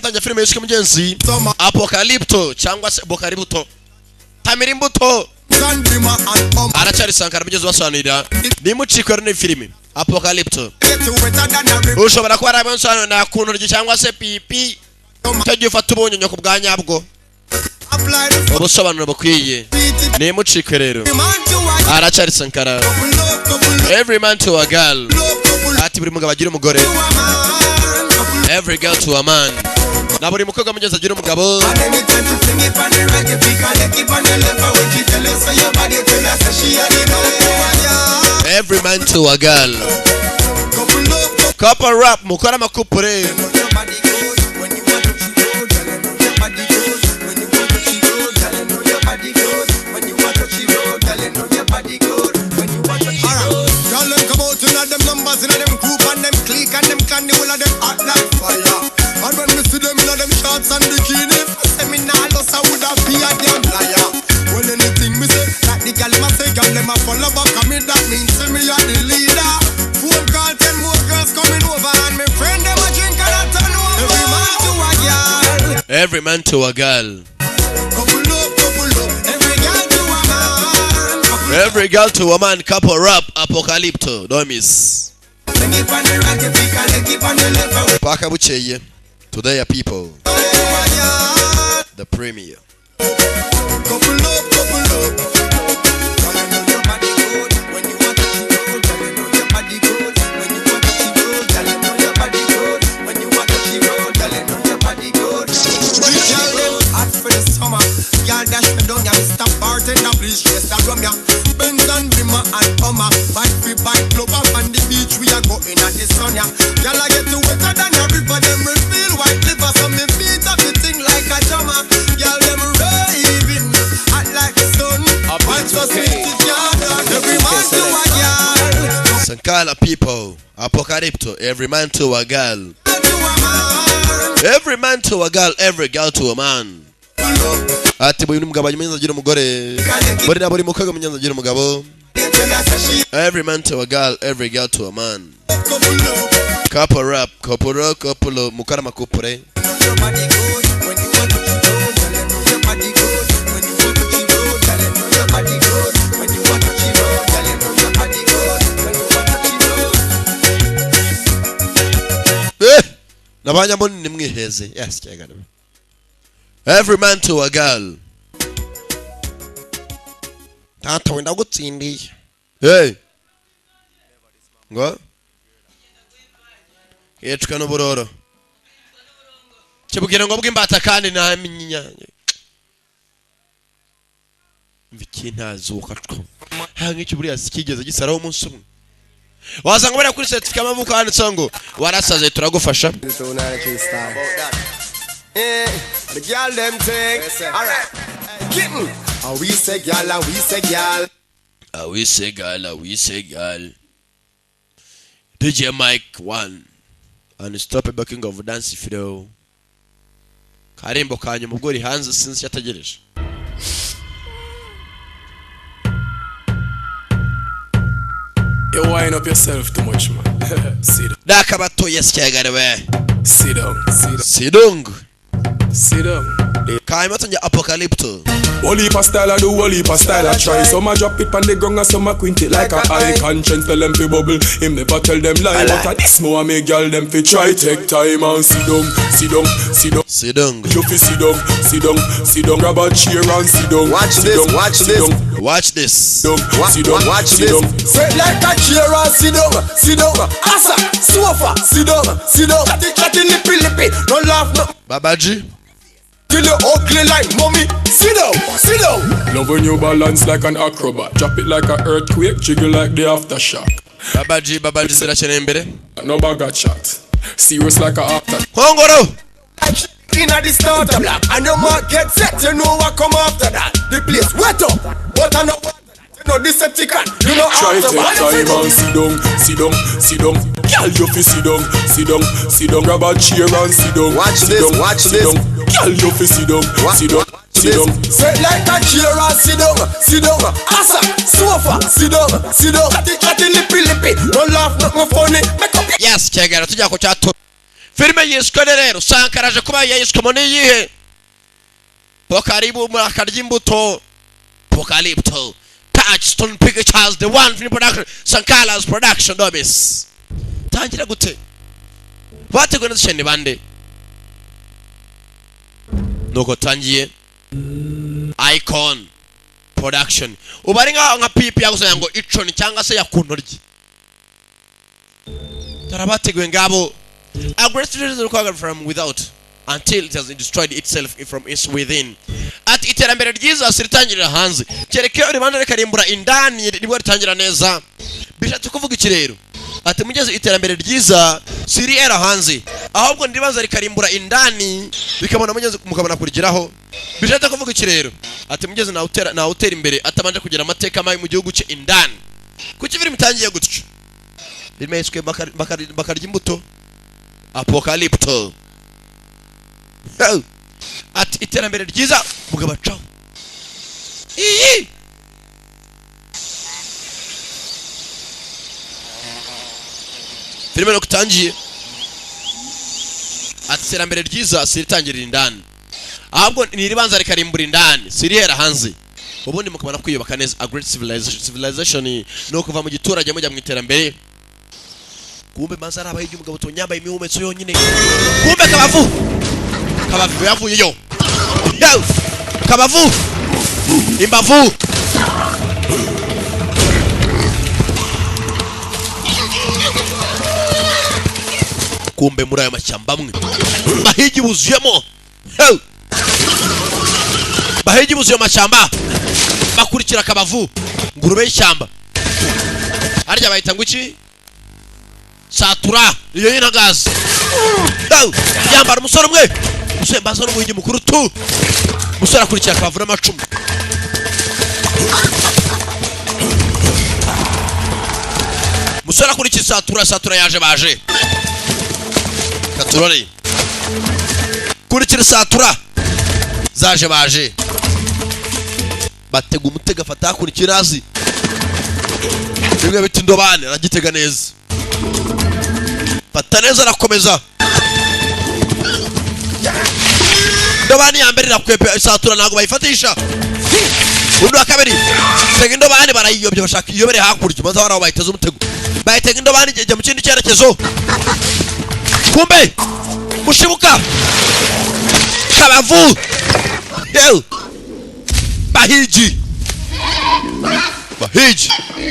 mtanya filime yishike mugenzi Apocalypto cyangwa se Bokaributo Tamirimbuto aracari Sankara mugenzi wasanira nimucikwe ne filime Apocalypto ushobora kuba arabonsana na kunturye cyangwa se pipi cyo ufata ubonyonyo ku bwanyabwo ubusobanuro bukwiye nimucikwe rero aracari Sankara every man to a girl ati buri mugabo agira umugore every girl to a man na buri mukobwa mugenzi agira umugabo every man to a girl couple rap mukora makupure in them group and them clique and them candy all of them hot like fire. And when we see them in them shorts and bikinis, say me nah lost I would have be a damn liar. Well anything me say, like the gal ma say, gal them a follow back and me that means say me a the leader. Phone call 10 more girls coming over and me friend them a drink and a turn over. Every man to a girl. Every man to a girl. Couple up, every girl to a man. Every girl to a man, couple rap, Apocalypto, don't miss. Paka Bucheye, today are people. The premier. Y'all dash me down, y'all stop bartender, please chase that rum, yeah. Benz and Bimmer and Hummer, bike free bike club up on the beach, we are going at the sun, yeah. Y'all I get to wetter than a river, them reveal white liver, so me feet up the thing like a drummer. Y'all them raving, hot like the sun. Watch us sweet it, y'all. Every man to a girl. Sankara people, Apocalypto, every man to a girl. Every man to a girl, every girl to a man. Ati buri mugabo nyamenza agira umugore buri na buri mukobwa munyanza agira umugabo every man to a girl every girl to a man couple rap couple rock couple mukara makupure nabanya mboni nimwiheze yes cyagana every man to a girl. Tata wenda gutsindiye. Hey. Ngo? Yecwa no buroro. Kibugira ngo bw'imbata kandi na minyinya. Mviki ntazuka two. Hangi kiburiya sikigeze gisaraho umunsi umwe. Wazanga bari kuri certificate amavuko handitse ngo warasaze turagufasha. The girl them thing. Alright. Kitten. And we say girl and we say girl. We say girl, we say girl. DJ Mike 1. Unstoppable king of dance video. Karimbo kanya mugori hanze since yatagereje. You wind up yourself too much, man. Sit down. Dakabato yesyagare we. Sit down. Sit down. Sit down. Kaima tanya Apocalypto. Wally pa style I do, Wally pa style I try. Some a drop it on the ground and some a quint it like a eye. Conscience tell them fi bubble, him never tell them lie. But a this more make girl them fi try. Take time and sit down, sit down, sit down. Sit down. You fi sit down, sit down, sit down. Grab a chair and sit down. Watch this, watch this. Watch this. Sit down, watch this. Sit like a chair and sit down, sit down. Asa, sofa, sit down, sit down. Chatty lippy, no laugh no. Babaji. Till you ugly like mommy. Sit down, sit down. Love when you balance like an acrobat. Drop it like an earthquake, jiggle like the aftershock. Babaji zira chene mbere. No bag of chat. Serious like a after. Hongoro. Inna the starter block, and your mark get set. You know what come after that. The place wet up, but I know what. You know this Decepticon. You know try after take time and sit down, sit down, sit down. Girl, you fi sit down, sit down, sit down. Grab a chair and sit down. Watch sit this, down, watch sit this. Down. Girl, you fi sit down, sit down, sit down. Sit like a chair and sit down, sit down. Asa, sofa, sit down, sit down. Chatty lippy. No laugh, nothing funny. Make up. Yes, chegera tujya ko cyato. filime yiswe rero Sankara aje kuba yayiswemo n'iyihe Pokaribu murakarya imbuto Apocalypto Touchstone Pictures the one film production Sankara's production Dobis tangira gute bateguye n'isheni bande nuko tangiye Icon production ubari nka pipi yagusonya ngo iconi cyangwa se yakuntoryi tarabateguye ngabo aggressive required from without until it has destroyed itself from its within at iterambere ryiza siritangirira hanze kereke ribanda rekarimbura indani nibwo ritangira neza bishatse kuvuga iki rero ati mugeze iterambere ryiza siri era hanze ahubwo ndibaza rikarimbura indani bikamona mugeze mukabona kurigiraho bishatse kuvuga iki rero ati mugeze na utera imbere atabanje kugira amateka mayi mu gihugu cye indani kuki biri mitangiye gutyo bimeswe bakarya imbuto Apocalypto ati iterambere ryiza mugabacaho iyi filime no kutangiye ati iterambere ryiza siritangirira indani ahubwo niribanza rikarimbura indani sirihera hanze ubundi mukabana kwiyubaka neza a great civilization no kuva mu giturage mujya mu iterambere kumbe mazara abaye umugabo tonyambaye imihumetso yonyine kumbe kabavu yavuye yo kabavu imbavu kumbe muri ayo mashyamba amwe bahigi buzuyemo bahigi buzuye amashyamba bakurikira kabavu ngurube y'ishyamba harya bahita ngo iki satura iyo y'intagazi yambara umusore umwe umusore mbaza n'umuhigi mukuru tu umusore akurikira kabavu n'amacumu umusore akurikira satura yaje baje katurore kurikira satura zaje baje batega umutega afata hakurikira azi bimwe biti indobane aragitega neza fata neza arakomeza indobane ya mbere irakwepe satura ntabwo bayifatisha undi wa kabiri tega indobane barayiyobye bashaka iyobere hakurya maze abana bayiteza umutego bayitega indobane ijya mu kindi cyerekezo kumbe mushibuka kabavu bahigi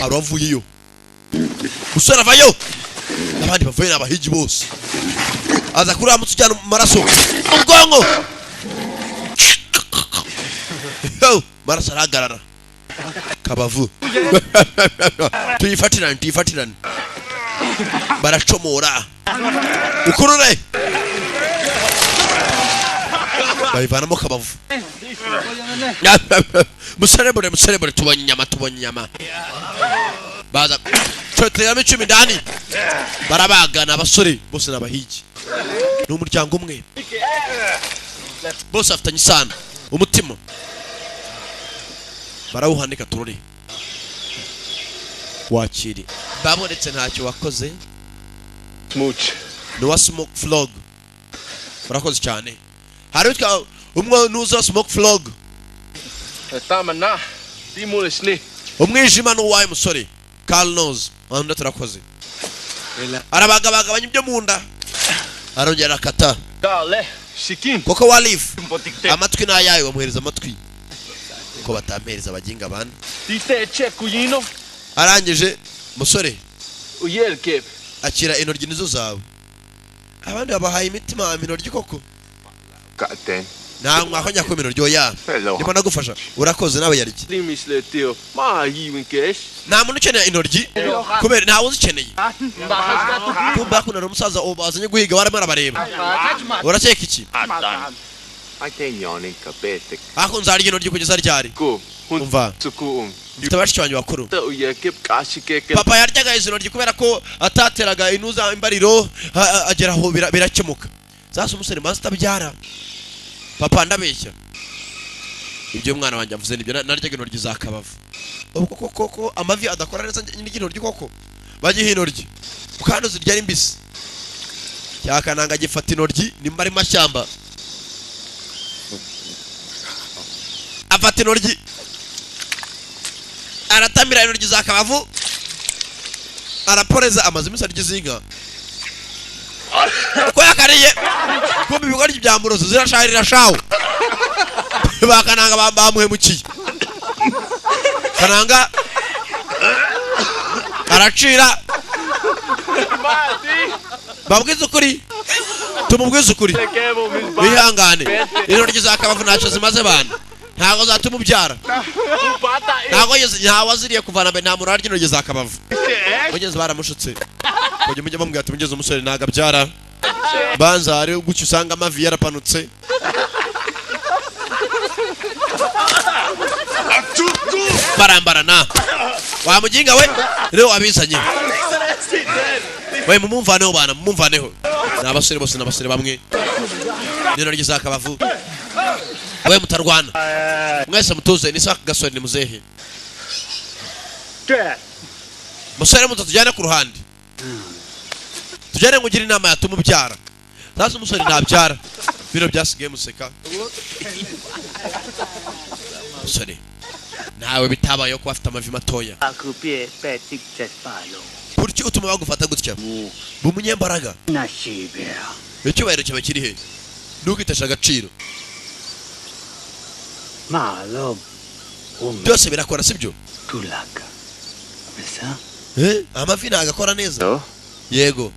aravuyeyo musore avayo abandi bavuye n'abahigi bose aza kuri amutse cyane mu maraso ubwonko maraso arahagarara kabavu tuyifatirane baracomora ukurure bayivanamo kabavu muserebure tubonye inyama baza tuteramo 10 ndani barabagana abasore bose n'abahigi n'umuryango umwe bose afitanye isano umutima barawuhandika turore wakiri babonetse ntacyo wakoze Smooch no wa smoke vlog barakoze cyane hari utwa umwe nuza smoke vlog tamana dimulishni umwijima n'uwaye musore Carl knows wanda turakoze arabagabagabanya ibyo munda arongera akata gale shikin koko walif amatwi nayaye bamuhereza amatwi ko batampereza abaginga bana tite check uyino arangije musore uyelke akira intoryi nizo zawe abandi babahaye imitima mintoryi koko katen nta mwakonya ko mintoryi oya ndimo nagufasha urakoze nawe yariki limisle tio ma yiwin kesh nta muntu ukeneye intoryi kubera ntawe uzikeneye kumbe akuna umusaza bazanye guhiga barimo arabareba urakeka iki atenyone kapete ako nzarya intoryi kugeza ryari ko umva suku mfite abashikanye bakuru uyeke kashikeke papa yaryaga izo ntoryi kubera ko atateraga inuza imbariro agera aho birakemuka sasa umusore master byara papa ndabeshya ibyo mwana wanjye avuze nibyo naryaga intoryi za kabavu ubwo koko amavi adakora neza n'intoryi koko bagiye intoryi ukando zirya imbisi cyakananga gifata intoryi nimba ari mashyamba afata intoryi aratamira intoryi za Kabavu araporeza amazi misaryi zinga ko yakariye kumbe ibigori byamburozo zirashahirira shawo bakananga bamuhemukiye kananga aracira babwiza ukuri tumubwiza ukuri bihangane intoryi za Kabavu ntacyo zimaze bana ntago zatuma ubyara ntago waziriye kuvana mbere nta murarya intoryi za Kabavu mugeze baramushutse kujya mujya bamubwira ati mugeze umusore ntago abyara banza ari gucyo usanga amavi yarapanutse barambarana wamuginga we rero wabizanye we mumumvaneho bana mumumvaneho n'abasore bose n'abasore bamwe n'intoryi za Kabavu we mutarwana mwese mutuze nisaka gasore ni muzehe musore muto tujyane ku ruhande tujyane ngugira inama yatuma ubyara sasa umusore ntabyara bino byasigaye museka musore nawe bitabaye ko afite amavi matoya kuriki utuma bagufata gutya bumunyembaraga icyubahiro cyawe kiri he ntukitesha agaciro byose birakora sibyo amavi ntagakora neza yego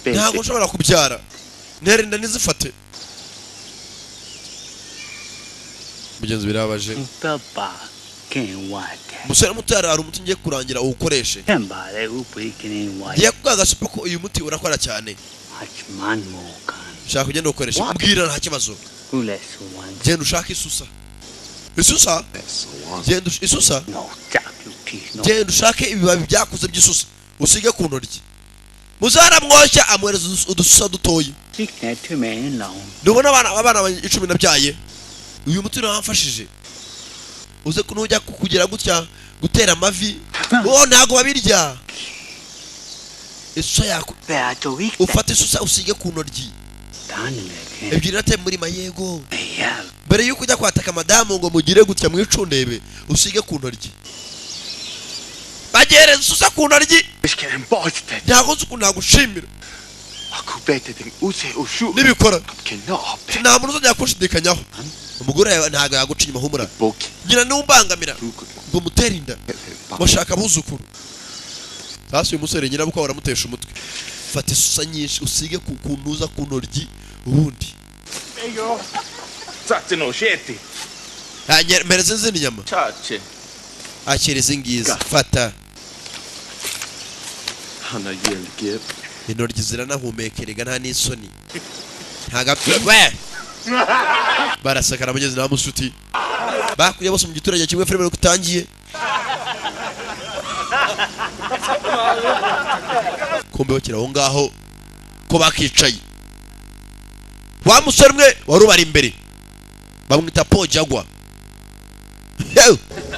ntabwo ushobora kubyara nterenda nizifate mugenzi birabaje musore muto hari umuti ngiye kurangira uwukoreshe ngiye kugagasupa ko uyu muti urakora cyane ushaka kugenda ukoresha mbwira nta kibazo genda ushaka isusa genda isusa genda ushake ibibabi byakuze by'isusa usige ku ntoryi muzara mwoshya amwereza udususa dutoye ndubona abana 10 nabyaye uyu muti uramfashije uze kunujya kugira gutya gutera amavi ntago babirya isusa yako ufata isusa usige ku ntoryi ebyiri nate muri mayego mbere yuko ujya kwataka madamu ngo mugire gutya mwicundebe usige ku ntoryi bagereza isusa ku ntoryi ntago nagushimira nibikora nta muntu uzajya kushidikanyaho umugore ntago yaguca inyuma humura nyina n'umbangamira ngo mutere inda mushaka buzukuru sasa uyu musore nyina buko baramutesha umutwe fata isusa nyinshi usige ku ntuza ku ntoryi ubundi mereze izindi nyama akiriza ingiza fata intoryi ziranahumekeraga nta n'isoni ntagapfa barasakara mugeze na musuti bakuriye bose mu giturage kimwe filime kutangiye kumbe bakira aho ngaho ko bakicaye wa musore umwe wari ubari imbere bamwita Po Jagwa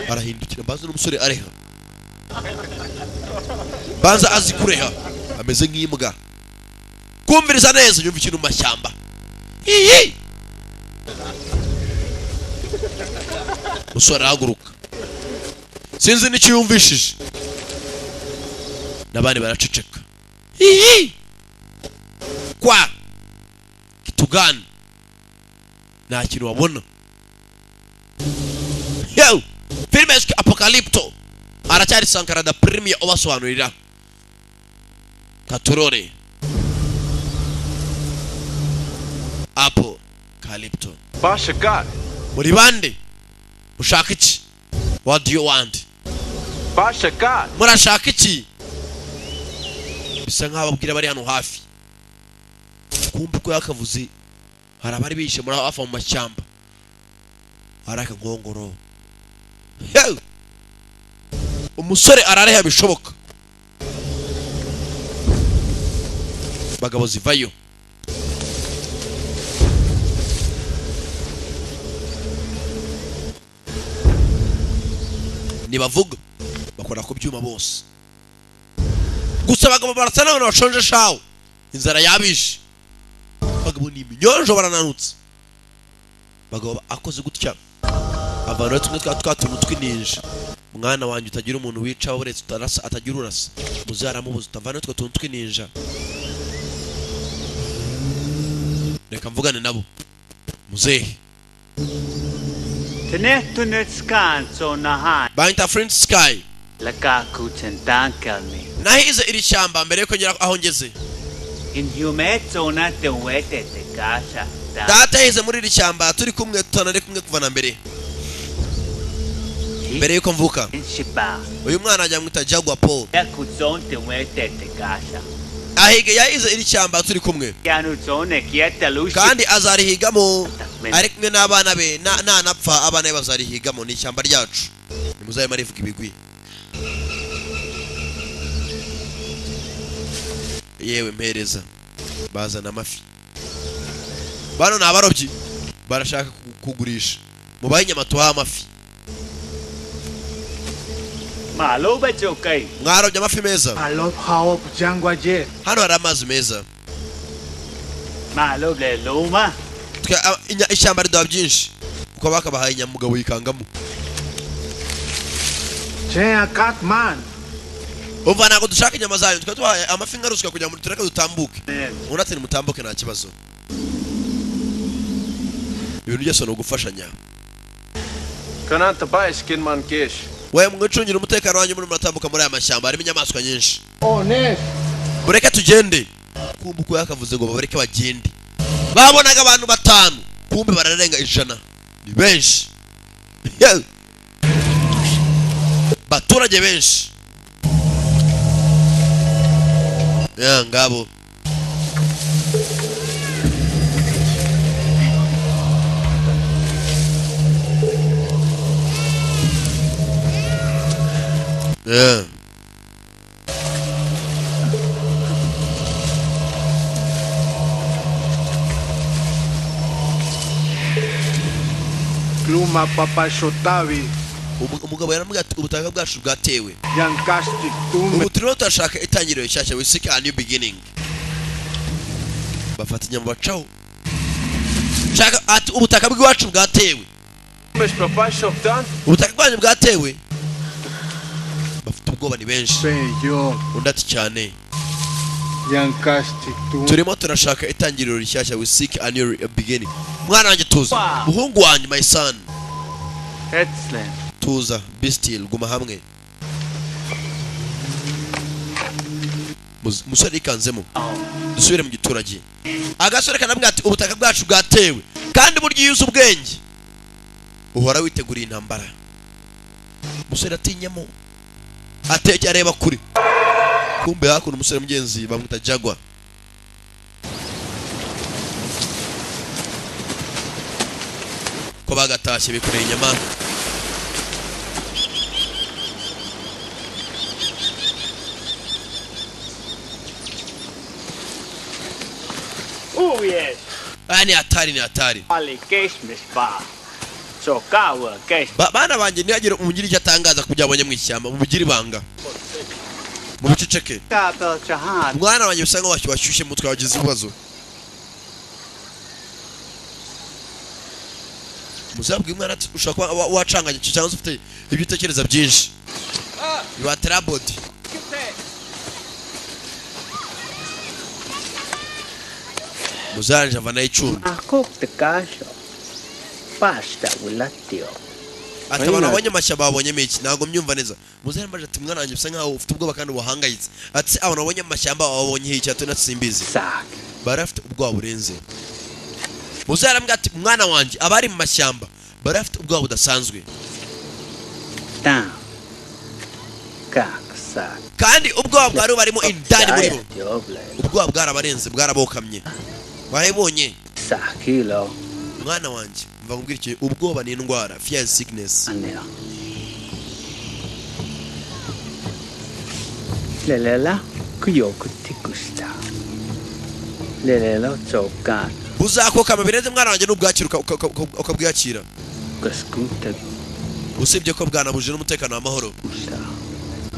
arahindukira mbaza n'umusore areha banza azi kureha ameze nk'imbwa kumviriza neza yumva ikintu mu mashyamba musore arahaguruka sinzi n'icyo yumvishije n'abandi baraceceka kwa kitugana nta kintu wabona filime Apocalypto aracyari Sankara da Premier obasobanurira katurore Apocalypto Bashaka muri bande ushaka iki what do you want Bashaka murashaka iki bisa nkaho babwira bari hano hafi kumbe ko yakavuze hari abari bishe muri hafi mu mashyamba haraka nkongoro umusore arareha bishoboka bagabo zivayo nibavuga bakora ku byuma bose gusa bagabo barasa n'abantu bashonje shawo inzara yabishe bagabo ni iminyonjo barananutse bagabo akoze gutya abantu tumwe twatuntu twininje mwana wanjye utagira umuntu wica uretse utarasa atagira urasa muzaramubuza utavana twa tuntu twininja reka mvugane nabo muzehe Bainta Friend Sky nahize iri shyamba mbere yuko ngera aho ngeze data yize muri iri shyamba turi kumwe tutanari kumwe kuva na mbere mbere yuko mvuka uyu mwana ajya mwita Jagwa Paul ahiga yahize iri shyamba turi kumwe kandi azarihigamo ari kumwe n'abana be nanapfa abana be bazarihigamo ni ishyamba ryacu nimuzaye marivuga ibigwi yewe mpereza bazana amafi bano ni abarobyi barashaka kugurisha mubaye inyama tuha amafi mwarobye amafi meza hano hari amazi meza ishyamba riduha byinshi uko bakabahaye inyamugabo yikangamo umva ntabwo dushaka inyama zayo tukaba tubahaye amafi ngaruswa kugira ngo tureke dutambuke unatse mutambuke nta kibazo ibintu byose ni ugufashanya wewe mwicungira umutekano wanyu muri muratambuka muri aya mashyamba harimo inyamaswa nyinshi bureke tugende kumbe uko yakavuze ngo babareke bagende babonaga abantu 5 kumbe bararenga 100 ni benshi baturage benshi ngabo Kluma papa shotavi umugabo yaramubwiye ati ubutaka bwacu bwatewe yankasti tumbe ubu turimo turashaka itangiriro rishyashya we seek a new beginning bafata inyama bacaho shaka ati ubutaka bwacu bwatewe ubutaka bwanyu bwatewe bafite ubwoba ni benshi undati cyane yankasti tumbe turimo turashaka itangiriro rishyashya we seek a new beginning mwana wanjye tuza muhungu wanjye my son excellent tuza be still guma hamwe musore ikanzemo dusubire mu giturage agasore kanabwira ati ubutaka bwacu bwatewe kandi buryo yuze ubwenge uhora witeguriye intambara musore atinyamo ateke areba kuri kumbe hakuno umusore mugenzi bamwita Jagwa ko bagatashye bikoreye inyama yes ni hatari ali keshmis ba so kawa kesh bana banje ntiyagira umugiri icyo atangaza kujya abonye mu ishyamba mu bugiri banga mu biceceke mwana wanjye bisa nkaho washyushye mutwe wagize ibibazo muzabwe umwana ati ushaka wacanganya cyangwa ufite ibyo utekereza byinshi you are troubled muzanje avana icumi ati abantu babonye amashyamba babonyemo iki ntabwo myumva neza muzanje mbaje ati mwana wanjye bisa nkaho ufite ubwoba kandi wahangayitse ati abantu babonye amashyamba babonye iki ati natsimbizi barafite ubwoba burenze muzanje ambwira ati mwana wanjye abari mu mashyamba barafite ubwoba budasanzwe kandi ubwoba bwari barimo indani muri bo ubwoba bwarabarenze bwarabokamye wahibonye mwana wanjye mva nkubwira iki ubwoba ni indwara fear sickness lelela kuyokutikusta lelela zoka buzakoka mabireze mwana wanjye n'ubwakira ukabwakira gaskuta usibye ko bwanabuje n'umutekano w'amahoro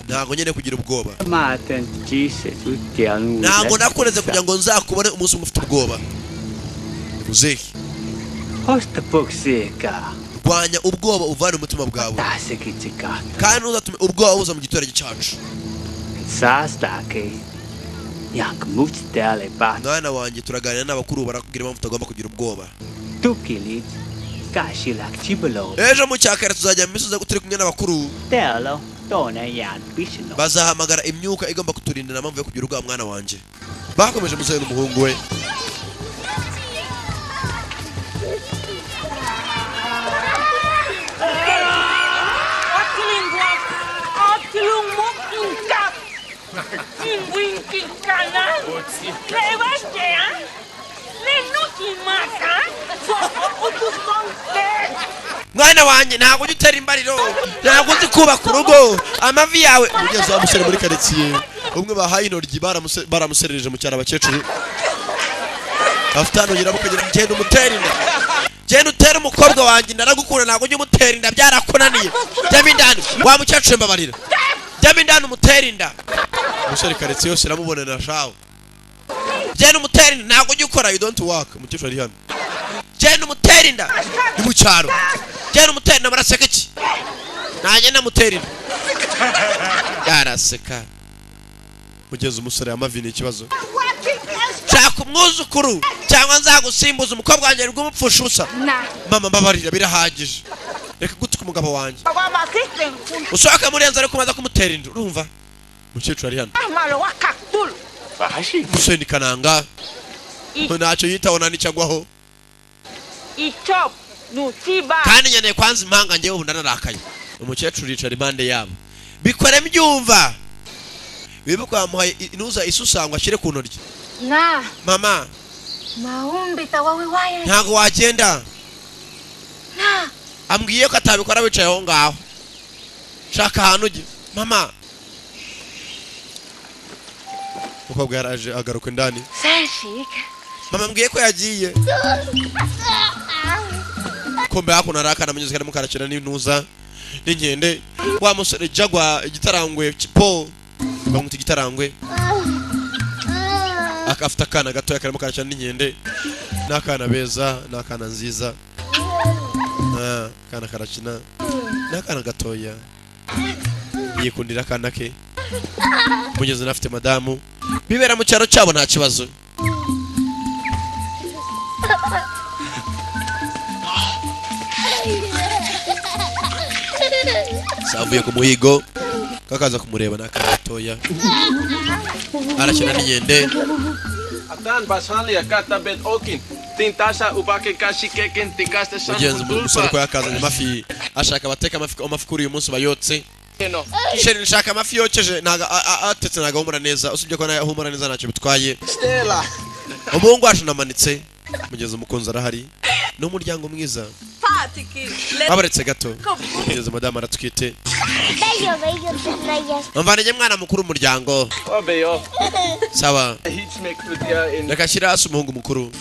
ntago nyene kugira ubwoba Matentise tutianu. ntago nakureze kugira ngo nzakubone umunsi umufite ubwoba muzehe Hosta boxeka. rwanya ubwoba uvana umutima bwawe Tasekiteka. kandi ntuzatume ubwoba buza mu giturage cyacu Sastake. Yak mutstele bat. mwana wanjye turaganira n'abakuru barakubwira impamvu utagomba kugira ubwoba Tukilit. Kashilak chibolo. ejo mu cyakare tuzajya mu misozi turi kumwe n'abakuru Telo. Dona yan bishino. bazahamagara imyuka igomba kuturindira impamvu yo kugira ubwoba mwana wanjye bakomeje muzehe n'umuhungu we mwana wanjye ntabwo ujya utera imbariro ntabwo uzi kubaka urugo amavi yawe ugeze wa musore muri karitsiye umwe bahaye intoryi baramuserereje mu cyaro abakecuru afite hano nyirabo ukagira genda umutera inda genda utera umukobwa wanjye ndaragukunda ntabwo ujya umutera inda byarakunaniye jyamo indani wa mukecuru mbabarira jyamo indani umutera inda umusore karitsiye yose iramubonera shawe genda umutera inda ntabwo ujya ukora you don't work umukecuru ari hano genda umutera inda ni mu cyaro genda umutera inda maraseka iki nanjye namutera inda yaraseka mugeze umusore amavi ni ikibazo shaka umwuzukuru cyangwa nzagusimbuza umukobwa wanjye rw'umupfusha ubusa mama mbabarira birahagije reka gutuka umugabo wanjye usohoka muri yanzu ariko umaze kumutera inda urumva umukecuru ari hano umusore ni kananga ntacyo yitaho nta n'icyo agwaho kandi nkeneye kwanza impanga ngewe ubu ndanarakaye umukecuru yicara impande yabo bikore mbyumva wibuka wamuhaye inuza isusangwa ashyire ku ntoryi na mama maumbita wawe waye ntago wagenda na ambwiye ko atabikora wicaye aho ngaho shaka ahantu ujye mama umukobwa yaraje agaruka indani sashika mama mbwiye ko yagiye kumbe hakuno arakana munyuze kandi mukarakira n'intuza n'inkende wa musore jagwa igitarangwe po bamuta igitarangwe akafita akana gatoya karimo karakira n'inkende n'akana beza n'akana nziza kana karakina n'akana gatoya yikundira akana ke mugeze nafite madamu bibera mu cyaro cyabo nta kibazo savuye ku muhigo kakaza kumureba n'akana gatoya arakina n'inkende Atan basali akata bet okin tintasa ubake kashi keken tikaste san mugenzi umusore ko yakazanye amafi ashaka bateka amafi kuri uyu munsi bayotse sheri nshaka amafi yokeje naga atetse naga humura neza usibye ko nayo humura neza ntacyo bitwaye Stella umuhungu wacu namanitse mugeze umukunzi arahari n'umuryango mwiza abaretse gato mugeze madamu aratwite mvanege mwana mukuru umuryango obeyo sawa hits make kutia in reka shyira hasi umuhungu mukuru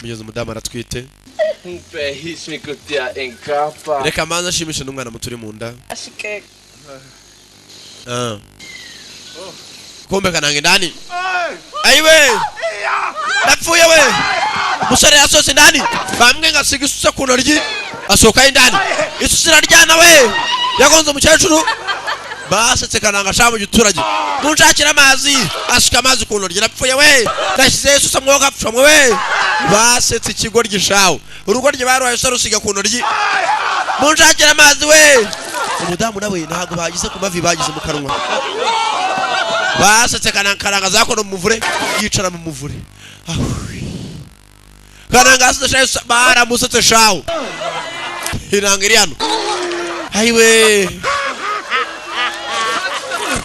mugeze madamu aratwite pe hits me kutia in kapa reka manza ashimishe n'umwana muto uri mu nda ashike kumbe kananga indani ayiwe napfuye we musore yasohotse indani bambwe ngasiga isusa ku ntoryi asohoka indani isusa iraryana we yagonze umukecuru basetse kananga sha mu giturage munshakira amazi asuka amazi ku ntoryi napfuye we ndashyize isusa mwoga apfamwe we basetse ikigo ry'ishawo urugo rye baruhaye usa rusiga ku ntoryi munshakira amazi we umudamu nawe ntabwo bagize ku mavi bagize mu kanwa basetse kananga zakora umuvure yicara mu muvure kananga asetse baramusetse shawo iranga iri hano ayiwe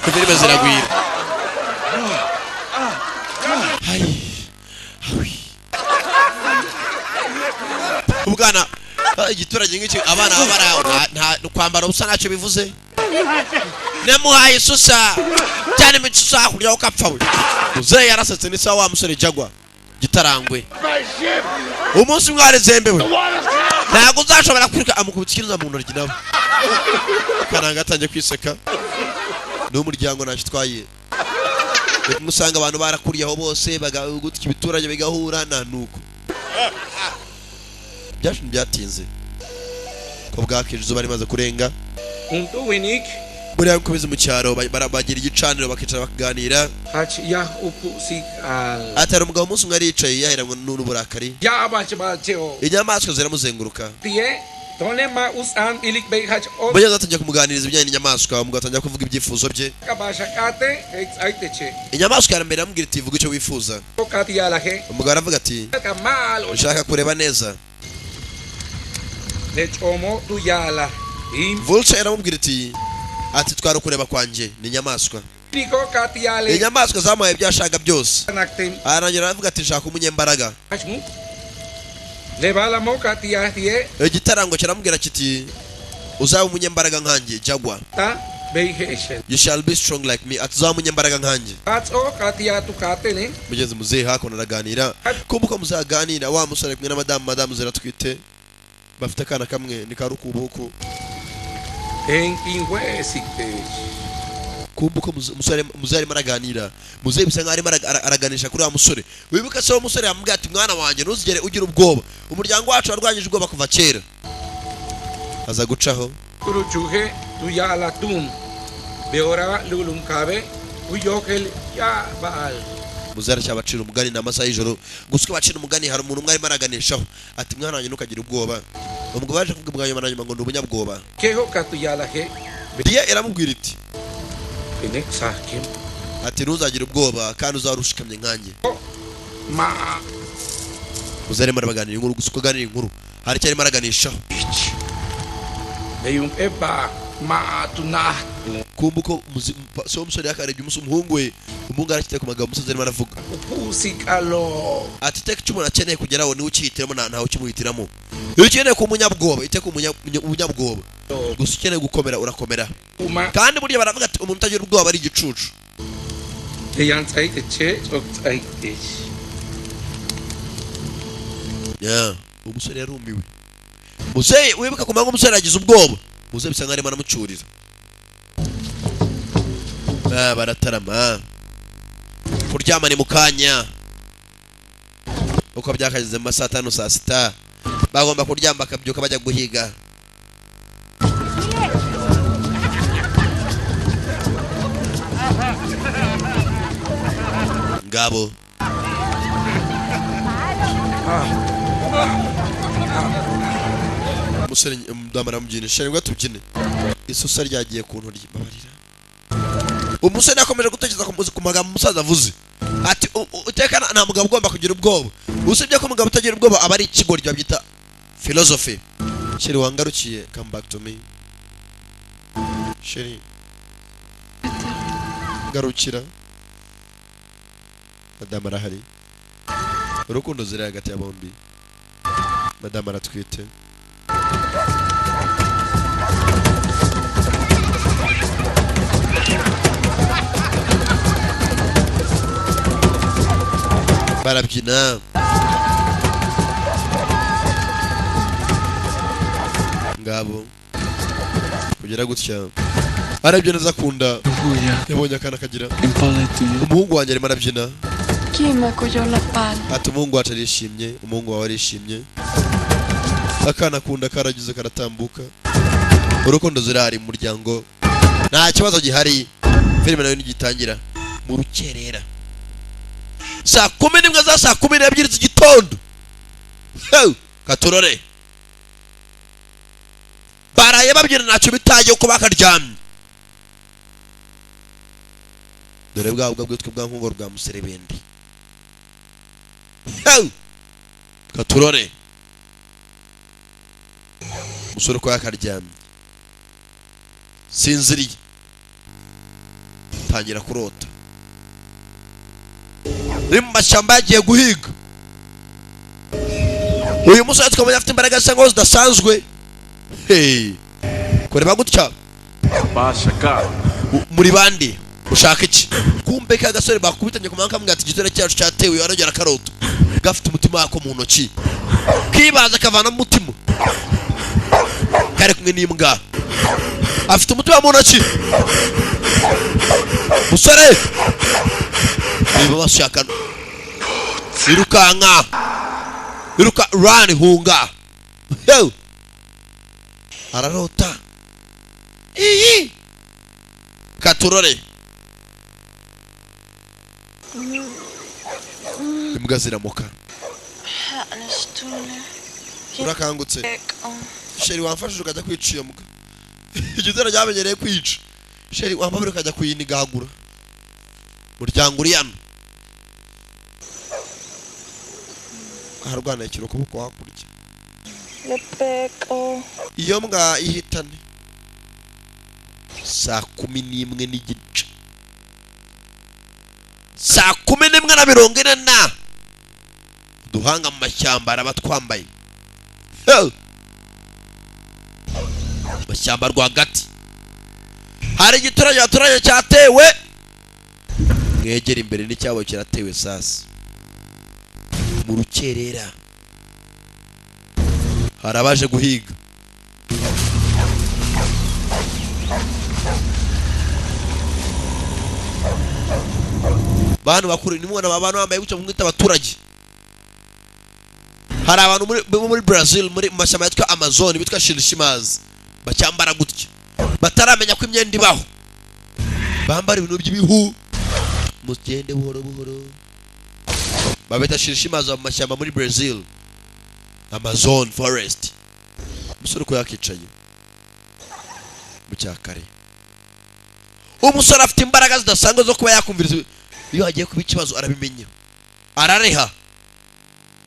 kudirime ziragwira ubwana igiturage nk'iki abana babara nta kwambara ubusa ntacyo bivuze namuhaye isusa cyane mu isusa hakurya ukapfa we uzeyi yarasetse nisa wa musore jagwa gitarangwe umunsi mwari zembewe ntabwo uzashobora kwiruka amukubita ikiruza mu ntoryi nawe kananga atangiye kwiseka n'umuryango ntacyo twaye musanga abantu barakuriyeho bose bagutya ibiturage bigahura na nuko byashimye byatinze ko bwakije izuba rimaze kurenga muri ako bize mu cyaro bagira igicaniro bakicara bakaganira atari umugabo umunsi umwe aricaye yahiranwe n'uburakari inyamaswa ziramuzenguruka bageze atangira kumuganiriza ibijyanye n'inyamaswa umugabo atangira kuvuga ibyifuzo bye inyamaswa ya mbere aramubwira iti vuga icyo wifuza umugabo aravuga ati ushaka kureba neza vulture aramubwira iti ati twari kureba kwanjye ni inyamaswa inyamaswa zamuhaye byashaka byose arangira aravuga ati nshaka umunyembaraga igitarango kiramubwira kiti uzaba umunyembaraga nkanjye jagwa you shall be strong like me ati uzaba umunyembaraga nkanjye mugeze muzehe hakuno araganira kumbuka muzaganira wa musore kumwe na madamu ziratwite bafite akana kamwe ni karukubuku kumbuka musore maraganira muzehe bisa nkaho arimo araganisha kuri wa musore wibuka se wa musore yamubwira ati mwana wanjye ntuzigere ugira ubwoba umuryango wacu warwanyije ubwoba kuva kera aza gucaho urujuhe tuyala tum beora lulum kabe uyokel ya baal muzara cyabacira umugani na masaha y'ijoro gusuka bacira umugani hari umuntu umwe arimo araganishaho ati mwana wanjye ntukagira ubwoba umugabo baje kuvuga mwana nyuma ngo ndi umunyabwoba keho katuyala he diya iramubwira iti ine sakim ati ntuzagira ubwoba kandi uzarushikamye nkanjye ma muzare marabaganira inkuru gusuka ganira inkuru hari cyari maraganishaho Deyum eba ma tuna kumbuko so umusore yakarebye umuhungu we umuhungu arakite ku magambo umusozi arimo aravuga upusikalo ati teka icyo umuntu akeneye kugeraho niwe ukihitiramo ntawe ukimuhitiramo iyo ukeneye ku munyabwoba iteka umunyabwoba gusa ukeneye gukomera urakomera kandi burya baravuga ati umuntu utagira ubwoba ari igicucu umusore yarumiwe muzehe wibuka ku manywa umusore yagize ubwoba muzehe bisa nkaho arimo aramucurira baratarama kuryama ni mu kanya uko byakageze mu ma saa 5 saa 6 bagomba kuryama bakabyuka bajya guhiga ngabo musore mudamara mbyine sherwa tubyine isusa ryagiye ku ntoryi babarira umusore yakomeje gutekereza ku magambo umusaza avuze ati uteka nta mugabo ugomba kugira ubwoba usibye ko umugabo utagira ubwoba aba ari ikigori byita philosophy sheri wangarukiye come back to me sheri garukira madame arahari urukundo ziri hagati ya bombi madame aratwite barabyina ngabo kugera gutya arabyina zakunda yabonye akana kagira umuhungu wanjye arimo arabyina ati umuhungu wacu arishimye umuhungu wawe arishimye akana kunda karagize karatambuka urukundo zirari mu muryango nta kibazo gihari filime nayo nigitangira mu rukerera saa 10 za saa 12 z'igitondo katurore baraye babyina ntacyo bitaye uko bakaryamye dore bwabwo bwitwe bwa nkongoro bwa muserebendi katurore musore ko yakaryamye sinziriye tangira kurota rimwe mashyamba yagiye guhiga uyu musore twabonye afite imbaraga zisa nkaho zidasanzwe kureba gutya bashaka muri bandi ushaka iki kumbe ka gasore bakubitanye ku manywa kamwe ati igitore cyacu cyatewe yarongera karota gafite umutima wako mu ntoki kibaza kavana mu mutima kare kumwe n'imbwa afite umutima mu ntoki musore niba bashaka irukanka run hunga yo ararota iyi katurore imbwa ziramuka urakangutse sheri wamfashije ukajya kwica iyo mbwa igitero cyamenyereye kwica sheri wambabire ukajya kuyinigagura muryango uri hano aharwana ikiro kuboko hakurya iyo mbwa ihitane 11:00 n'igice 11:40 duhanga mu mashyamba arabatwambaye mashyamba rwagati hari igiturage cyatewe mwegera imbere n'icyabo kiratewe sasa mu rukerera harabaje guhiga bantu bakuru ni mwana babana bambaye gucyo mwita abaturage hari abantu muri Brazil muri mashyamba yitwa Amazon bitwa Shirishimazi bacyambara gutya bataramenya ko imyenda ibaho bambara ibintu by'ibihu mugende buhoro buhoro babita Shirishimazi mu mashyamba muri Brazil Amazon forest umusore ko yakicaye mu cyakare umusore afite imbaraga zidasanzwe zo kuba yakumviriza iyo agiye kuba ikibazo arabimenya arareha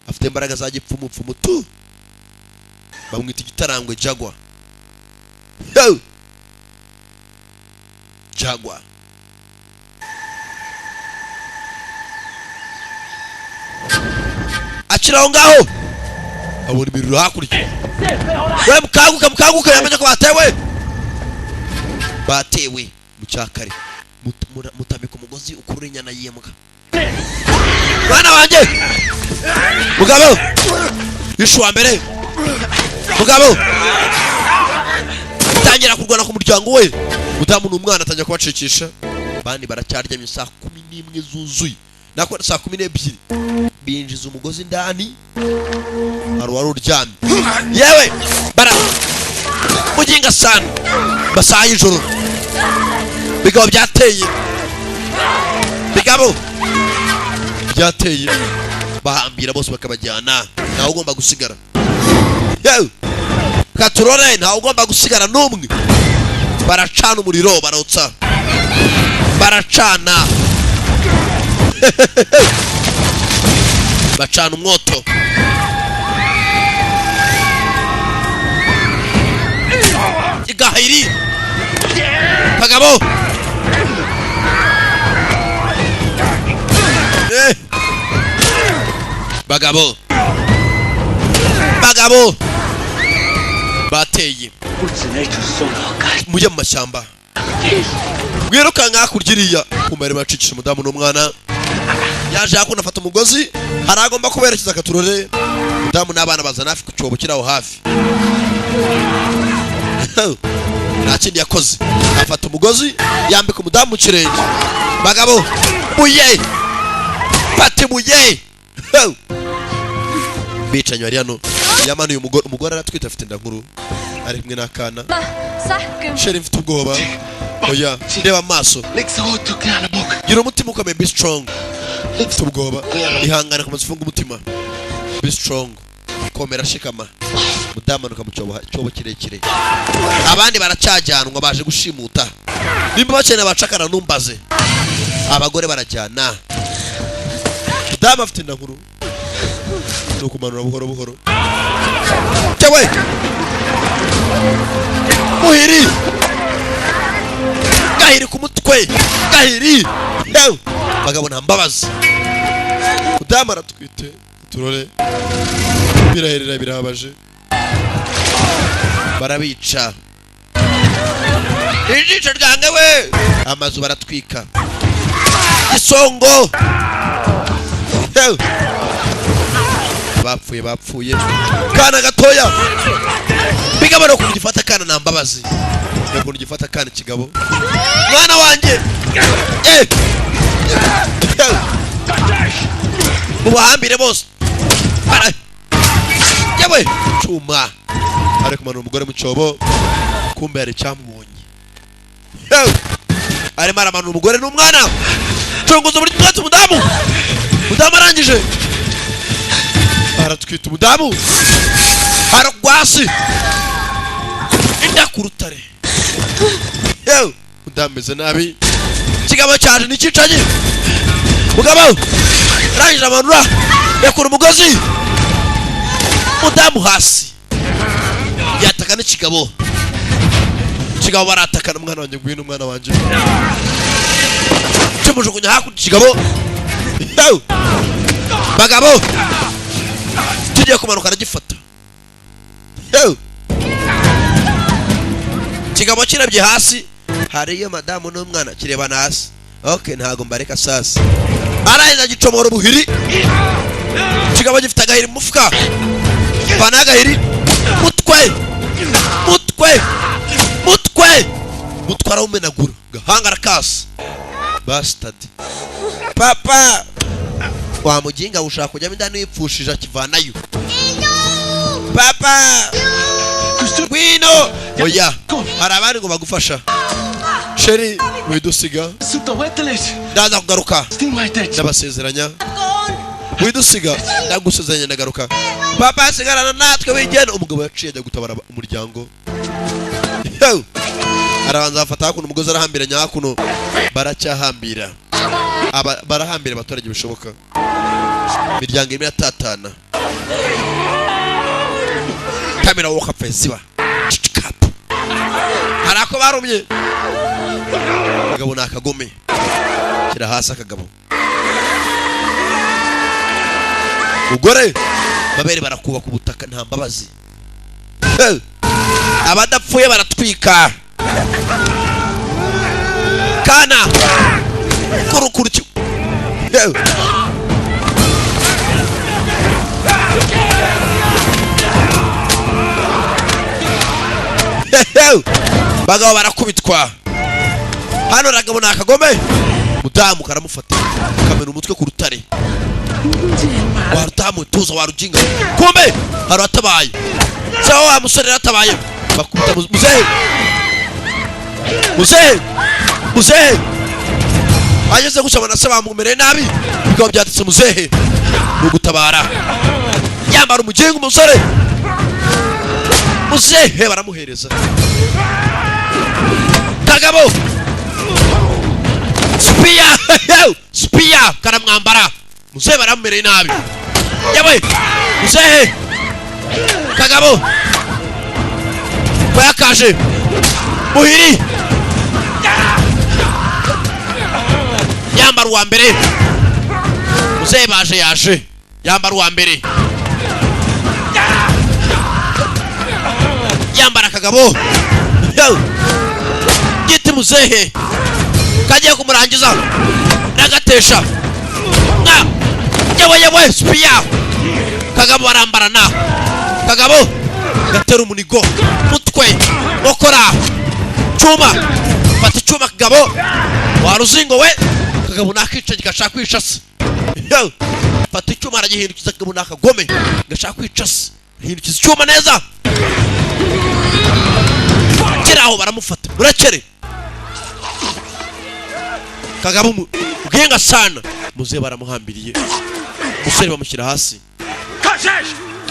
afite imbaraga za gipfumu tu bamwita igitarangwe Jaguar Jaguar akiraho ngaho abona ibiruru hakurya we mukanguka yamenye ko batewe mu cyakare mutamika umugozi ukurura inyana y'imbwa mwana wanjye mugabo yishuwa mbere mugabo tangira kurwana ku muryango we mudamu n'umwana atangira kubacikisha bandi baracyaryamye 11:00 zuzuye nako 12:00 binjiza umugozi ndani arwara uryamye yewe bara muginga sana basaye ijoro bigabo byateye bahambira bose bakabajyana nawe ugomba gusigara yewe katurore nawe ugomba gusigara n'umwe baracana umuriro barotsa baracana bacana umwoto igahiri kagabo bagabo bateye mujye mu mashyamba mwirukanka hakurya iriya kumara bacikisha umudamu n'umwana yaje hakuna afata umugozi haragomba kuberekeza katurore umudamu n'abana bazana hafi ku cyobo kiraho hafi nta kindi yakoze afata umugozi yambika umudamu mu kirenge bagabo muye pati muye bicanye bari hano yamanuye umugore aratwita afite inda nkuru ari kumwe n'akana sheri mfite ubwoba oya reba amaso gira umutima ukomeye be strong mfite ubwoba ihangana kumaze ufunga umutima be strong komera shikama mudamanuka mu cyobo kirekire abandi baracyajyanwa baje gushimuta nimba bakeneye abacakara numbaze abagore barajyana mudamu afite inda nkuru nukumanura buhoro buhoro cyewe muhiri gahiri ku mutwe gahiri bagabo nta mbabazi mudamu aratwite turore biraherera birababaje barabica ijisho ryange we amazu baratwika isongo bapfuye kana gatoya bigabano kugifata kana nambabazi ngo gifata kana kigabo mwana wanje ubahambire bose yewe cuma ariko manu umugore mu cyobo kumbe ari cyamubonye ari mara manu umugore n'umwana tunguza muri twatsi mudamu arangije aratwita umudamu aragwasi inda kurutare udameze nabi kigabo cyaje nikicanye mugabo arangije amanura yakura umugozi mudamu hasi yataka n'ikigabo baratakana umwana wanjye ngwino umwana wanje cyumujugunya hakurya ikigabo bagabo tugiye kumanuka aragifata kigabo kirabye hasi hariyo madamu n'umwana kirebana hasi okay ntago mbareka sasa araheza gicomora ubuhiri kigabo gifite agahiri mu mufuka banagahiri mutwe arawumenagura gahanga arakasa bastard papa wa muginga ushaka kujya indani wipfushije akivanayo papa gwino oya hari abandi ngo bagufasha sheri widusiga ndaza kugaruka ndabasezeranya widusiga ndagusezeranya ndagaruka papa sigarana natwe wigenda umugabo yaciye ajya gutabara umuryango arabanza afata hakuno umugozi arahambiranya hakuno baracyahambira barahambira abaturage bishoboka miryango imwe yatatana kamera woka fesiba harako barumye agabo nakagome kira hasi akagabo ugore babere barakuba ku butaka nta mbabazi abadapfuye baratwika kana kurukuriki bagabo barakubitwa hano ragabo nakagome mudamu karamufata kamena umutwe ku rutare warutamu tuza warujinga kumbe haratabaye sawa wa musore ratabaye bakubita muzehe ageze gusaba se bamumere nabi bikaba byatse muzehe ugutabara yambara umugengo umusore muzehe baramuhereza kagabo spia karamwambara muzehe baramumere nabi yawe muzehe kagabo bayakaje muhiri yambara uwa mbere muzehe baje yaje yambara uwa mbere yambara kagabo giti muzehe kagiye kumurangiza nagatesha yewe spia kagabo barambarana kagabo gatera umunigo mutwe okora cyuma fata cyuma kagabo waruzingo we kagabo nakica gashaka kwicasa fata cyuma aragihindukiza kagabo nakagome gashaka kwicasa hindukiza cyuma neza kiraho baramufata urakere kagabo ubwenga sana muze baramuhambiriye musore bamushyira hasi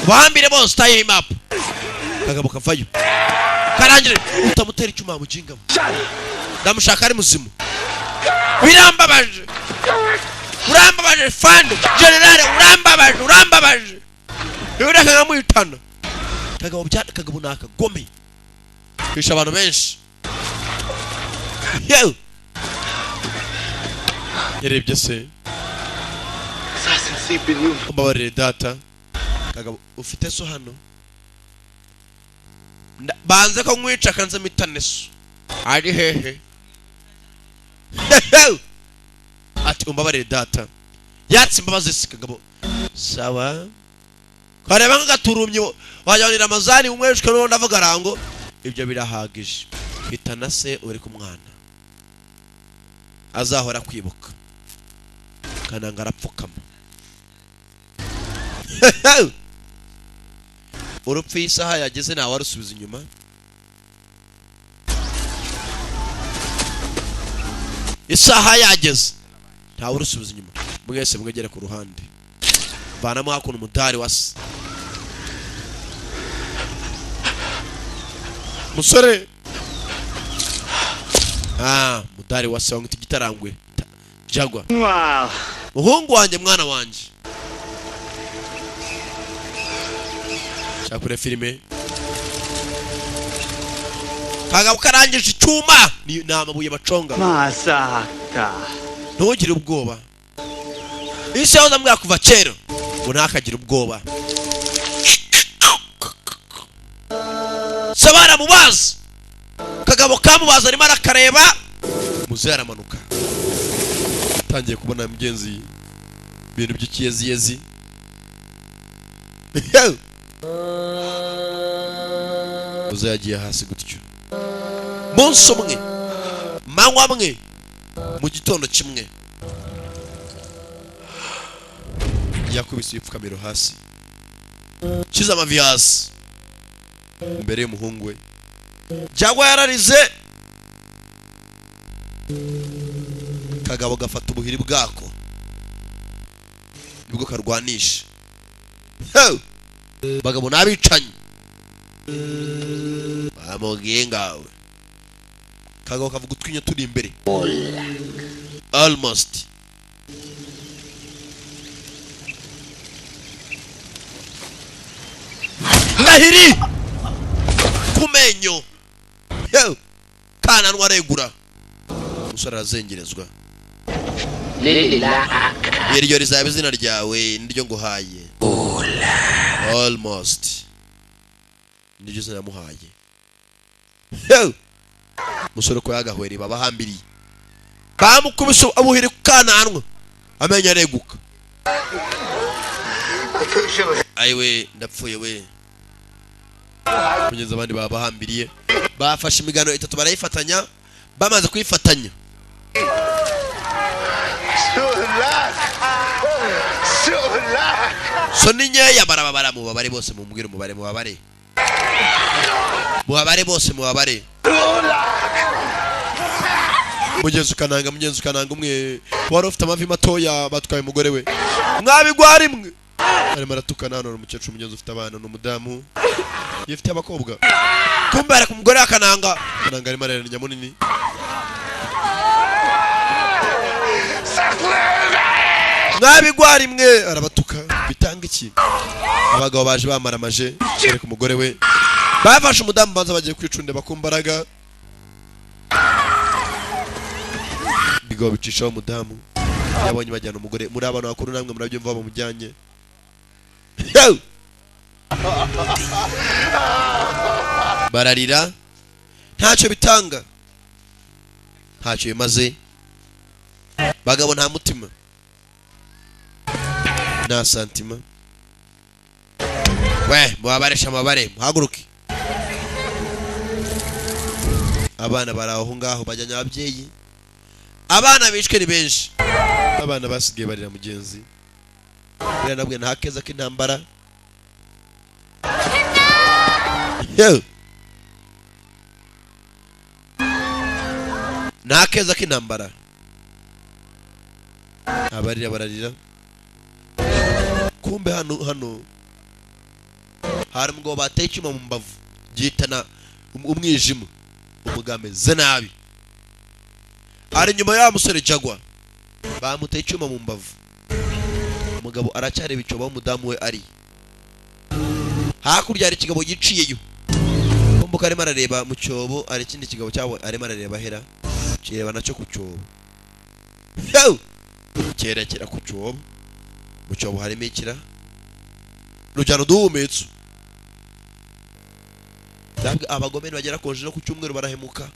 bahambire bose taye him up kagabo kavayo karangire utamutera icyuma mujinga ndamushaka ari muzimu birambabaje fando generale urambabaje yura kangamwitana kagabo byata kagabo nakagome kwisha abantu benshi yarebye se umbabarire data kagabo ufite so hano banze ko nkwica kanze mitane so ari hehe ati umbabarire data yatsi imbabazi se kagabo sawa kareba nk'agaturumye wajyanira amazani umweshwe n'undi avuga rango ibyo birahagije hitana se uri ku mwana azahora kwibuka Kananga arapfukama urupfu isaha yageze nawe warusubiza inyuma isaha yageze ntawe urusubiza inyuma mwese mwegere ku ruhande banamo hakuno umudari wase musore mudari wase wangita igitarangwe Jagwa muhungu wanjye mwana wanjye cyakure filime Kagabo karangije icyuma ni namabuye maconga Masaka ntugire ubwoba isi yahoze ambwira kuva kera ngo ntakagira ubwoba sabara mubaza Kagabo kamubaza arimo arakareba muze aramanuka tangiye kubona mugenzi ibintu by'ikiyezi muze yagiye hasi gutyo munsi umwe manywa amwe mu gitondo kimwe yakubise ibipfukamiro hasi kiza amavi hasi imbere y'umuhungu we Jagwa yararize Kagabo gafata ubuhiri bwako nibwo karwanisha bagabo nabicanye amogiye ngawe Kagabo kavuga utwinya turi imbere almost Lahiri kumenyo kana nwaregura umusore arazengerezwa iryo rizabe izina ryawe niryo nguhaye almost niryo zina yamuhaye umusore ko yagahwera babahambiriye bamukubise abuhiri kananwa amenya areguka ayiwe ndapfuye we kugeza abandi babahambiriye bafashe imigano itatu barayifatanya bamaze kuyifatanya so ninyeya barababara mu babare bose mumbwire umubare mubabare bose mubabare mugenzi ukananga umwe wari ufite amavi matoya batwaye umugore we mwabigwari mwe arimo aratukana hano umukecuru mugenzi ufite abana n'umudamu yifite abakobwa kumbara ku mugore akananga arimo ararira nyamunini mwabigwari mwe arabatuka bitanga iki abagabo baje bamaramaje ku mugore we bafashe umudamu banza bagiye kwicunda bakumbaraga bigo bicishaho umudamu yabonye bajyana umugore muri abantu bakuru namwe murabyumva bamujyanye bararira ntacyo bitanga ntacyo bimaze bagabo nta mutima nta santima we mubabaresha amabare muhaguruke abana baraho ngaho bajyanye ababyeyi abana bishwe ni benshi abana basigaye barira mugenzi biranabwe nta keza k'intambara nta keza k'intambara abarira bararira kumbe hano hari umugabo bateye icyuma mu mbavu gihitana umwijima umugameze nabi ari nyuma ya musore Jagwa bamuteye icyuma mu mbavu umugabo aracyareba icyobo umudamu we ari hakurya hari ikigabo giciyeyo kumbuka arimo arareba mu cyobo ari ikindi kigabo cyabo arimo arareba hera kireba nacyo ku cyobo cyerekera ku cyobo mu cyobo harimo ikira rujyana uduhumetso abagome bagera konje no ku cyumweru barahemuka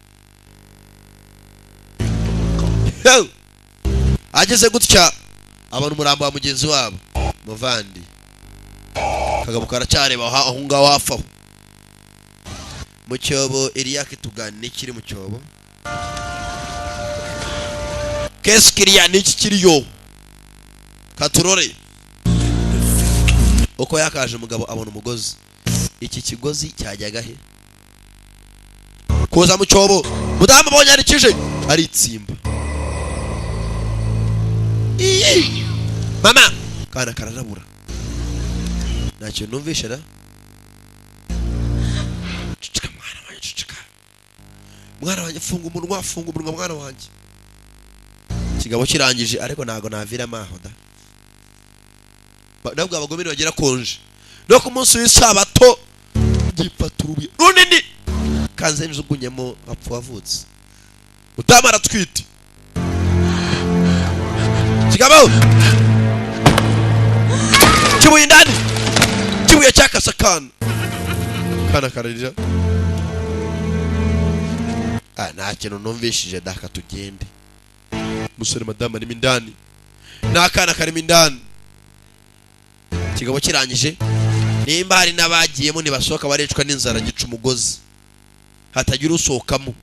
ageze gutya abantu umurambo wa mugenzi wabo muvandi kagabo karacyareba aho ngaho hafi aho mu cyobo. Eliya kitugana n'ikiri mu cyobo. Keskiriya n'iki kiriyo katurore. Uko yakaje umugabo abona umugozi. Iki kigozi cyajyaga he? Koza mu cyobo. Mudamu abonye arikije aritsimba. Mama kana kararabura. Ntacyo numvishe da. Cicika mwana wanjye, cicika. Mwana wanjye funga umunwa mwana wanjye. Kigabo kirangije ariko nago navira maho da. Nabwo abagomeri bagira konje. No ku munsi w'isabato gipaturuye. Runini kanze njugunyemo apfu wavutse. Utamara twite. Kigabo kibuye ndani. Kibuye cyakasakana. Kana kararira. Nta kintu numvishije daka tugende. Musore madama ni mindani. Nakana kari mindani. Kigabo kirangije. Nimba hari nabagiyemo nibasohoka barecwa n'inzara gica umugozi. Hatagira usohokamo.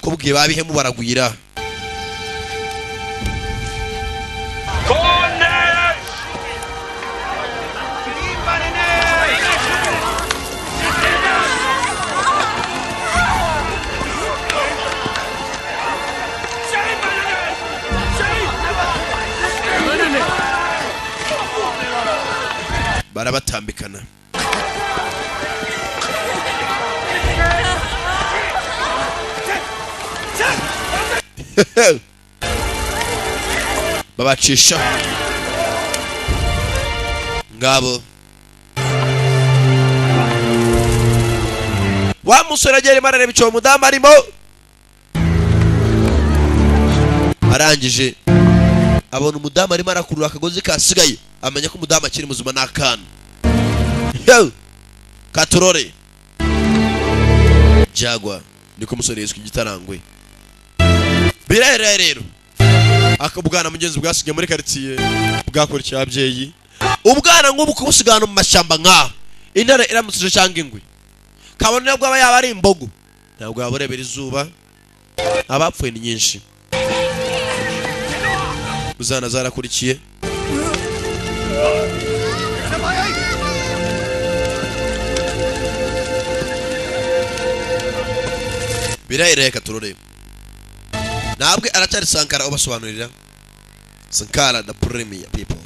Kubwiye babihemu baragwira. Barabatambikana. Babacisha ngabo. Wa musore agere marareba icyo mudamu arimo. Arangije abona umudamu arimo arakurura akagozi kasigaye. Amenya ko umudamu akiri muzima nakana. Katurore Jagwa niko musore yiswe gitarangwe. Birere rero akabugana mugenzi bwasigaye muri quartier bwakora cyabyeyi. Ubwana nk'ubu kubusigana mu mashamba nka intare iramusuje cyangwa ingwe. Kabone nabwo aba yaba ari imbogo. Ntabwo yaborebera izuba. Abapfuye ni nyinshi. Uzana zarakurikiye. Birere Katurore. Nabwe aracyari Sankara ubasobanurira. Sankara the premier people.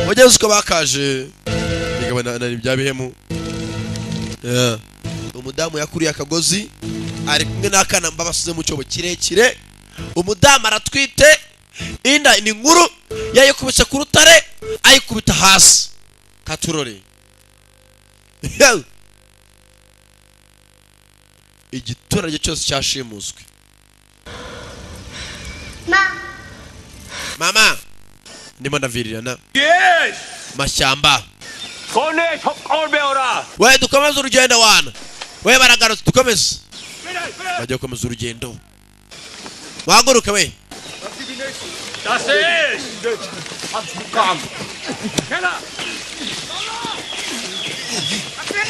Wajya uko bakaje bigabana ibyabihemu. Umudamu yakuriye akagozi ari kumwe n'akana mbabasize mu cyobo kirekire. Umudamu aratwite. Inda ni nkuru yayikubise ku rutare ayikubita hasi. Katurore igiturage cyose cyashimuswe. Mama ndimo ndavirirana. Yes! Mashyamba. Kone tok beora. We dukomeze urugendo wana. We baragarutse dukomeze. Bajya gukomeza urugendo. Wahaguruke we. Das ist. Komm. Hela.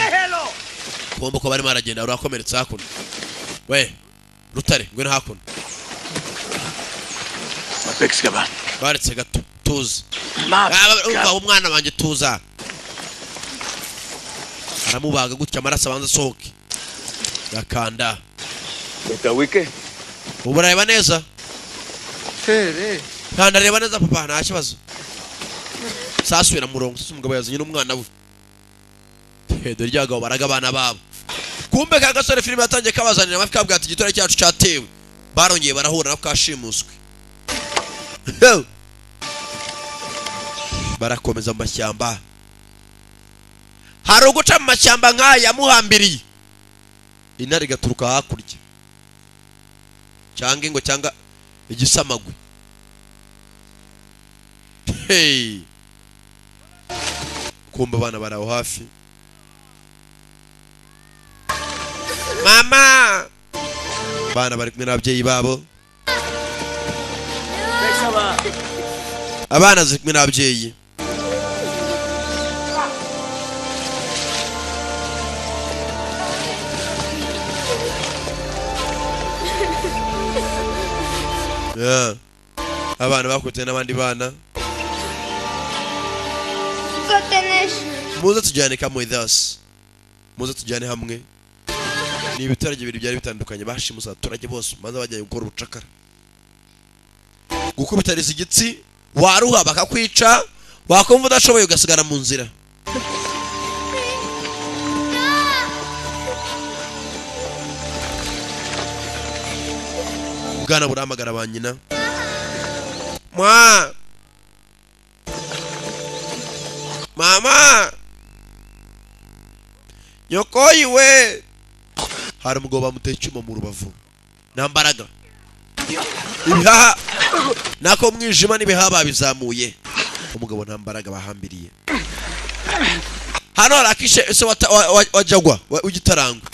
Hello. Kombo ko bari maragenda urakomeretse hakuno. We rutare ngwino hakuno. Bexkaba. Baretse gato tuza. Ma. Umwana wanjye tuza. Aramubaga gutya amaraso abanza sohoke. Yakanda. Eka wike. Uburareba neza. Tere. Kanda reba neza papa nta kibazo. Sasubira murongo umugabo yazanye n'umwana we. Dore ryagabo baragabana babo. Kumbe ka gasore filime yatangiye kabazanira amafika bwati igitore cyacu cyatewe. Barongeye barahura nako kashimuswe. Barakomeza mu mashyamba. Hari uguca mu mashyamba nk'aya muhambiriye. Intare gaturuka hakurya. cyangwa ingo cyangwa igisamagwe. Hey, kumba abana baraho hafi. Mama, bana bari kumwe n'ababyeyi babo. Abana ziri kumwe n'ababyeyi. Abana bakutanye n'abandi bana. Muze tujyane kamwe with us. Muze tujyane hamwe. Ni ibitarage bibiri byari bitandukanye bashimusa abaturage bose maze bajya gukora ubucakara. Gukubitariza igitsi, waruha bakakwica, wakumva udashoboye ugasigara mu nzira. Bwana buramagara ba nyina. Mama, nyoko iwe. Hari umugabo bamuteye icyuma mu rubavu. Nambaraga. Ibihaha nako mwijima n'ibihaha babizamuye. Umugabo nambaraga bahambiriye. Hano harakishe ese wajagwa ugitarangwa.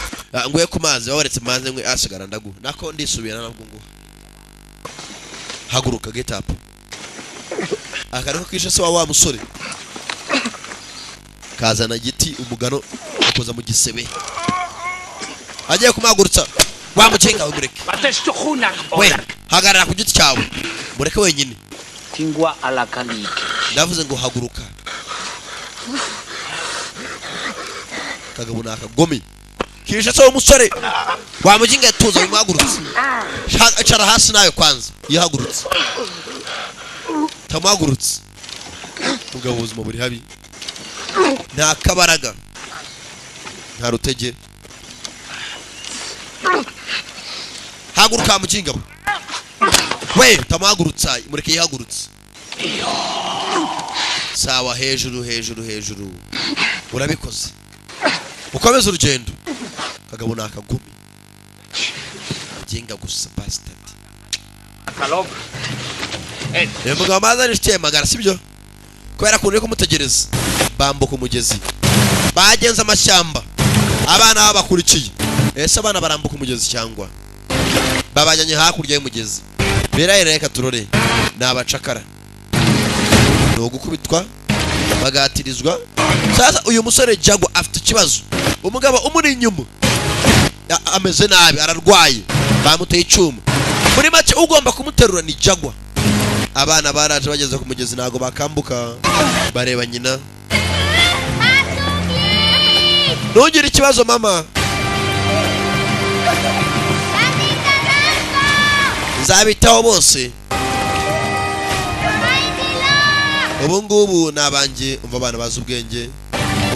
Nguye ku mazi wabaretse mazi mwe asigara ndagu. Nako ndisubira nabwo ngo. Haguruka get up. Akariko kishe se wa musore. Kazana giti umugano akoza mu gisebe. Agiye kumagurutsa. Wa mucenga umureke. We, hagarara ku giti cyawe. Mureke wenyine. Tingwa alakalike. Ndavuze ngo haguruka. Kagabo nakagome. Kisha se umusore. Wa mucinga tuza umagurutsa. Acara hasi nayo kwanza. Yahagurutsa. Tamagurutsa. Mugabo ubuzima buri habi. Nta kabaraga. Nta rutege. Haguruka mucinga. We, tamagurutsa, mureke yahagurutsa. Sawa hejuru. Urabikoze. Ukomeza urugendo. Kagabo nakagumi. Jinga gusa bastard. Akalob. Mugabo maza nishye magara sibyo? Kubera ko uri kumutegereza. Bambuka umugezi. Bagenza amashyamba. Abana babakurikiye. Ese abana barambuka umugezi cyangwa babajyanye hakurya y'umugezi. Birayereka turore nabacakara. No gukubitwa bagatirizwa. Sasa uyu musore Jago afite ikibazo. Umugabo umuri inyuma ameze nabi ararwaye. Bamuteye icyuma. Muri make ugomba kumuterura ni Jago. Abana baraje bageze ku mugezi nago bakambuka bareba nyina. Nongera ikibazo mama. Zabitaho bose. Ubu ngubu nabanje umva abana bazi ubwenge.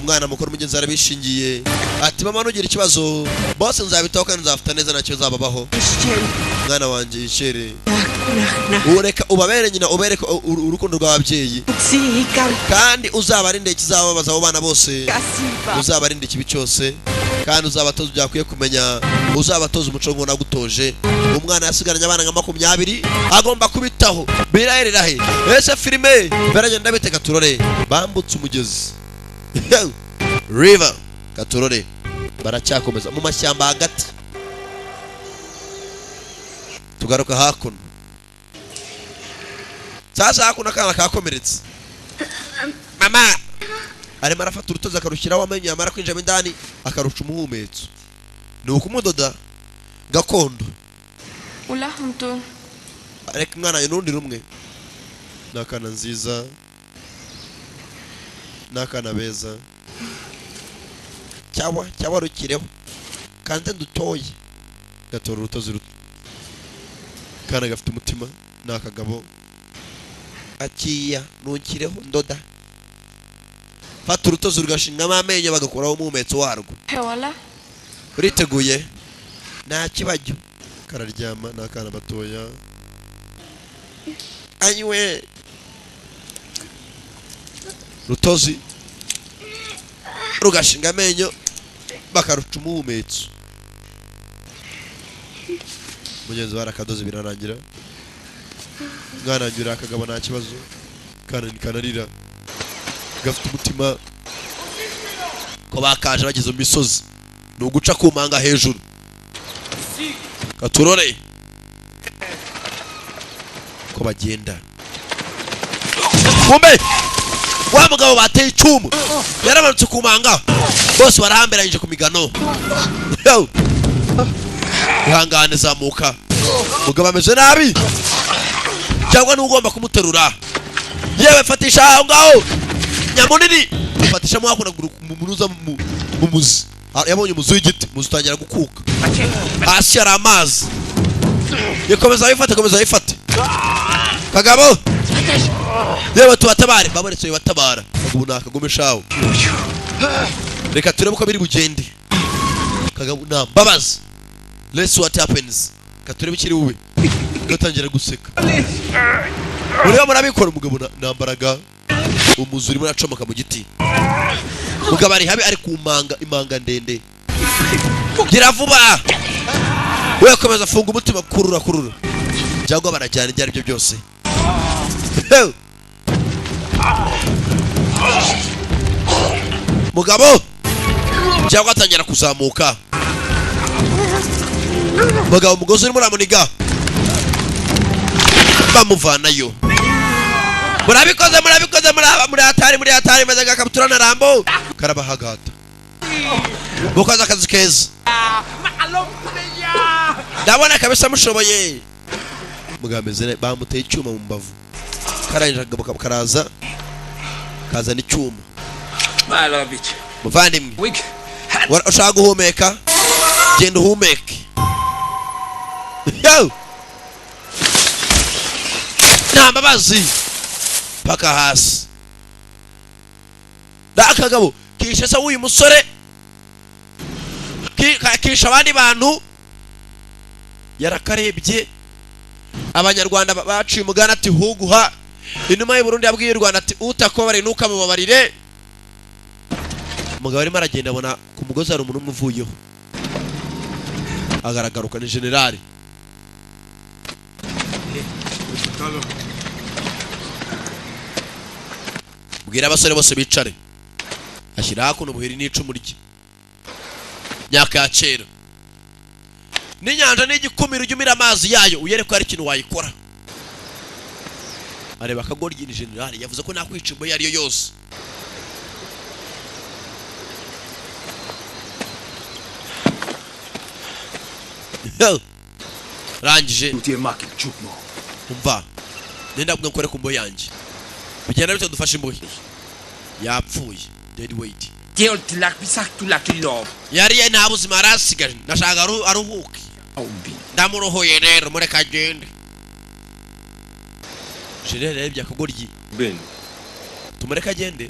Umwana mukuru mugenzi arabishingiye. Ati mama nugira ikibazo bose nzabitaho kandi nzafata neza nacyo zababaho. Mwana wanje ishere. Ureka ubabere nyina ubereka urukundo rw'ababyeyi. Kandi uzabarinde ikizababaza abo bana bose. Uzabarinde ikibi cyose. Kandi uzabatoza byakwiye kumenya. Uzabatoza umuco ngo nagutoje. Umwana yasigaranye abana nka 20 agomba kubitaho. Birahirira he. Ese filime baragenda biteka turore. Bambutse umugezi. River Katurore baracyakomeza mu mashyamba hagati. Tugaruka hakuno. Sasa hakuna kana kakomeretse. Mama ari marafata urutoza akarushyiraho amenyo yamara kwinjira indani akarusha umuhumetso. Ni ukumudoda gakondo. Ula hunto. Areka mwana y'urundi rumwe. Nakana nziza. Nakana beza. Cyawa rukireho. Kandi ndutoye. Gatora urutozi ruto. Kana gafite umutima nakagabo. Akiya nunkireho ndoda. Fata urutozi rugashinga amenyo bagakuraho umumetso warwo. Hewala. Uriteguye? Nta kibajyo. Kararyama nakana batoya. Anywe. Rutozi rugashinga amenyo bakaruca umuhumetso. mugenzi barakadoze birarangira mwanangira akagabo nta kibazo kanarira gafite umutima ko bakaje bageze mu misozi no guca ku manga hejuru katurore ko bagenda kumbe wa mugabo bateye icumu yaramanutse ku manga bose barahamberanyije ku migano ihangane zamuka mugabo ameze nabi cyangwa n'ugomba kumuterura yewe fatisha aho ngaho nyamunini fatisha mwakuna munuza mu muzi yabonye umuzi w'igiti muzi utangira gukuka hasi hari amazi komeza wifate kagabo yewe tubatabare baboretse batabara ubu nakagomeshaho reka turebe uko biri bugende kagabo nambabaza let's what happens katurebe kiri ube gatangira guseka ureba murabikora umugabo nambaraga umuzuri muracomoka mu giti mugabo ari habi ari kumanga imanga ndende gira vuba we komeza funga umutima kurura cyangwa barajyana ibyari byo byose mugabo cyangwa atangira kuzamuka mugabo umugozi urimo uramuniga bamuvanayo murabikoze muri hatari maze gakabutura na rambo karabahagata mukoze akazi keza ndabona kabisa mushoboye mugambeze bamuteye icyuma mu mbavu karangije agabo karaza kazana icyuma muvandimwe ushaka guhumeka genda uhumeke nta mbabazi paka hasi akagabo kishe se w'uyu musore kisha abandi bantu yarakarebye abanyarwanda baciye umugana ati huguha inuma y'u Burundi yabwiye u Rwanda ati utakobare nukamubabarire umugabo arimo aragenda abona ku mugozi hari umuntu umuvuyeho agaragaruka ni generali bwira abasore bose bicare ashyira hakuno buheri n'icumu rye myaka ya kera n'inyanja n'igikumira ujya umira amazi yayo uyereko hari ikintu wayikora areba akagoryi ni generali yavuze ko nakwica imbohe ariyo yose rangije umva nenda bwa nkore ku mbohe yanjye bigenda bito dufashe imbohe yapfuye dead weight yari nta buzima arasigaje ndashaka aruhuke ndamurohoye rero mureka agende generali yarebye akagoryi tumureka agende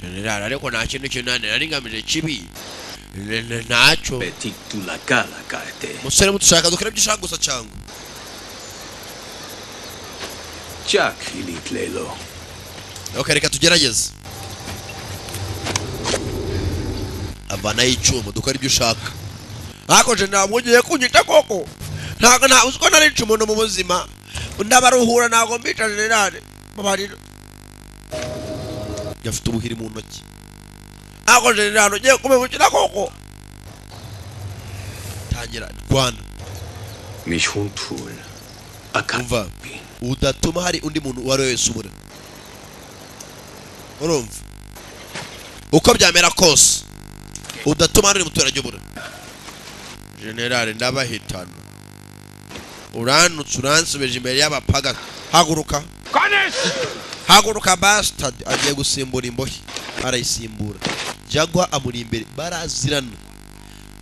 generali ariko nta kintu kinanira ari ngamije kibi ntacyo musore mutushaka dukora ibyo ushaka gusa cyangwa okay reka tugerageze avanayo icyuma dukora ibyo ushaka ariko generali mwongeye kunyita koko ntabwo uzi ko narica umuntu mu buzima ndabaruhura ntabwo mbica generali babarira yafite ubuhiri mu ntoki ntabwo generali ugiye kumubukira koko tangira Rwanda umva udatuma hari undi muntu uwo ari we wese ubura urumva uko byamera kose udatuma hari umuturage ubura generali ndabahitana uranutse uransubeje imbere y'abapaga haguruka bastard agiye gusimbura imbohe arayisimbura Jagwa amuri imbere barazirana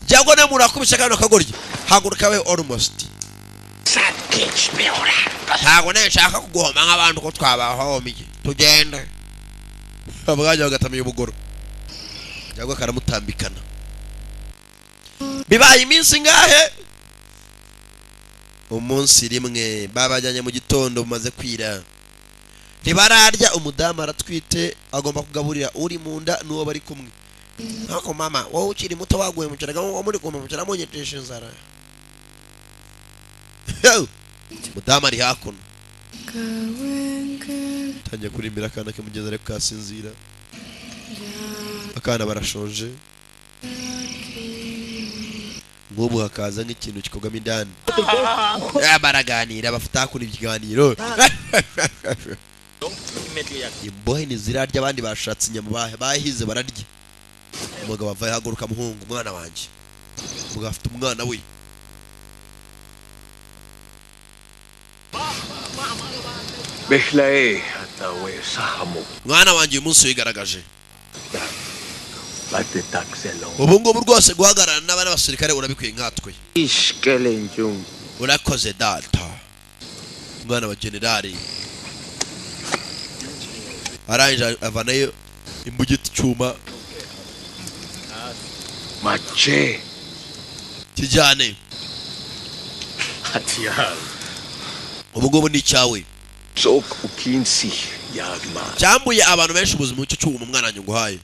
Jagwa ne murakubisha kano kagorye haguruka we almost ntabwo nshaka kuguhoma nk'abantu ko twabahomiye tugende abaganya bagatamiye ubugoro Jagwa karamutambikana bibaye iminsi ngahe umunsi rimwe babajyanye mu gitondo bumaze kwira ntibararya umudamu aratwite agomba kugaburira uri mu nda n'uwo bari kumwe Ako mama wowe ukiri muto waguye mu cyaraga wo muri kumwe mu cyara munyetesha inzara. Mudama ari hakuno. Tangiye kurimbira akana ke mugeze ariko kasinzira. Akana barashonje. Ngobu hakaza nk'ikintu kikogama indani. Baraganira bafata kuri ibiganiro. Imbohe ni zirarya abandi bashatse inyama bahize bararya. Umugabo avaye haguruka muhungu umwana wanje. Umugabo afite umwana we. Behlae atawe sahamu. Mwana wanje uyu munsi wigaragaje. Bate taxelo. Ubu ngubu rwose guhagarara n'abana basirikare urabikwiye nkatwe. Ishkele njung. Urakoze data. Mwana wa generali. Aranje avanayo imbugiti cyuma. Mache. Kijane. Hatiyal. Ubu ngubu ni cyawe. Sok ukinsi yagma. Cyambuye abantu benshi ubuzima cyo cyuma umwana wanjye nguhaye.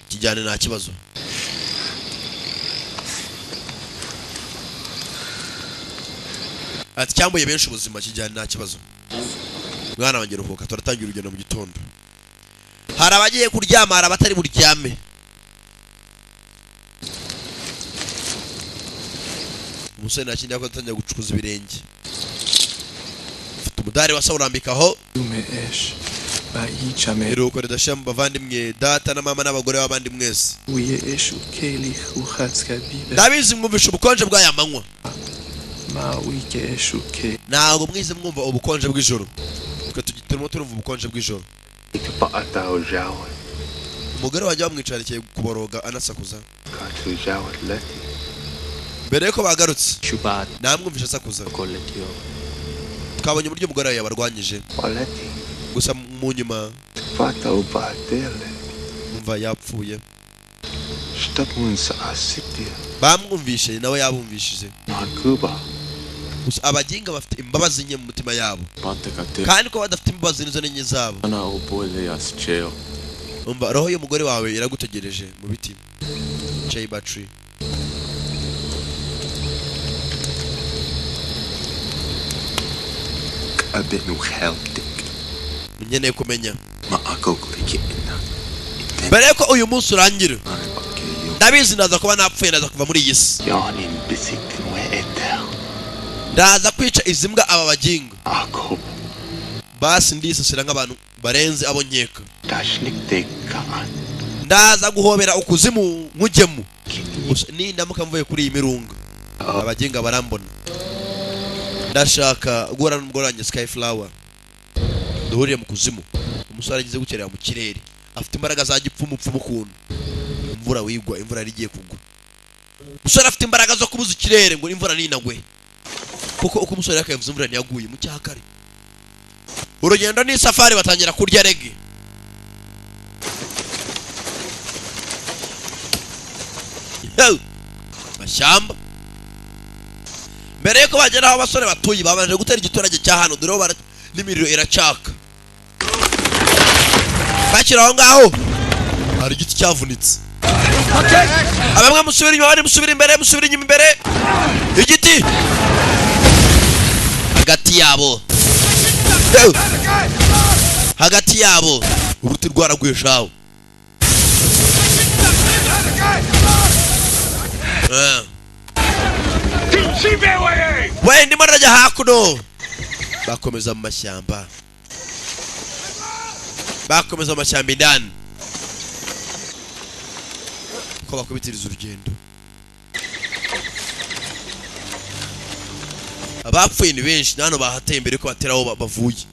Kijane nta kibazo. Ati cyambuye benshi ubuzima kijane nta kibazo. Mwana wanjye ruhuka turatangira urugendo mu gitondo. Hari abagiye kuryama hari abatari buryame. Umusore nakindi yako atangira gucukuza ibirenge. Ufite umudari wasa urambikaho. Umeesh bayichame Iruko ridashamba bavandimwe data na mama n'abagore b'abandi mwese. uyeesh ukeli uhatska bibe Ndabizi mwumvisha ubukonje bw'aya manywa. ma uyeesh uke Ntabwo mwize mwumva ubukonje bw'ijoro. Twe turimo turumva ubukonje bw'ijoro. Ikpa atao jawa. Umugore wanjye bamwicarekeye kuboroga anasakuza. Katu jawa lati. Mbere yuko bagarutse Shubat namwumvisha asakuza. koletio. Twabonye uburyo umugore yabarwanyije. Walati. Gusa mu nyuma Fata ubatele. umva yapfuye. Shtapunsa asitia. Bamwumvishe nawe yabumvishije. Makuba. Gusa abaginga bafite imbabazi nke mu mutima yabo. Pantekate. Kandi ko badafite imbabazi nizo n'enye zabo. Ana upole yascheo. Umva roho y'umugore wawe iragutegereje mu biti. Chai battery. Abenu helptik. Nkeneye kumenya. Ma akokurikina. Mbere yuko uyu munsi urangira. Ndabizi ndaza kuba napfuye ndaza kuva muri iyi si. Yanin bisitin we etel. Ndaza kwica izi mbwa aba baginga. Akob. Basi ndisasira nk'abantu barenze abo nkeka. Dashnik tekaan. Ndaza guhobera ukuzimu nkujyemo. Nindamuka mvuye kuri iyi mirunga. Abaginga barambona. Ndashaka guhura n'umugore wanjye Skyflower. Duhuriye mu kuzimu. Umusore agize gukerera mu kirere. Afite imbaraga za gipfumu ukuntu. Imvura wigwa imvura rigiye kugwa. Umusore afite imbaraga zo kubuza ikirere ngo imvura ninagwe. Kuko uko umusore yakavuze imvura ntiyaguye mu cyakare. Urugendo ni safari batangira kurya rege. Mashyamba. Mbere yuko bagera aho abasore batuye babanje gutera igiturage cya hano dore bara n'imiriro iracaka. Bakira aho ngaho hari igiti cyavunitse. Abamwe musubira inyuma abandi musubira imbere musubira inyuma imbere. Igiti hagati yabo uruti rwaraguye shawo. We ndimo ndajya hakuno. Bakomeza mu mashyamba. Bakomeza mu mashyamba indani. Ko bakubitiriza urugendo. Abapfuye ni benshi nano bahateye imbere ko bateraho bavuye.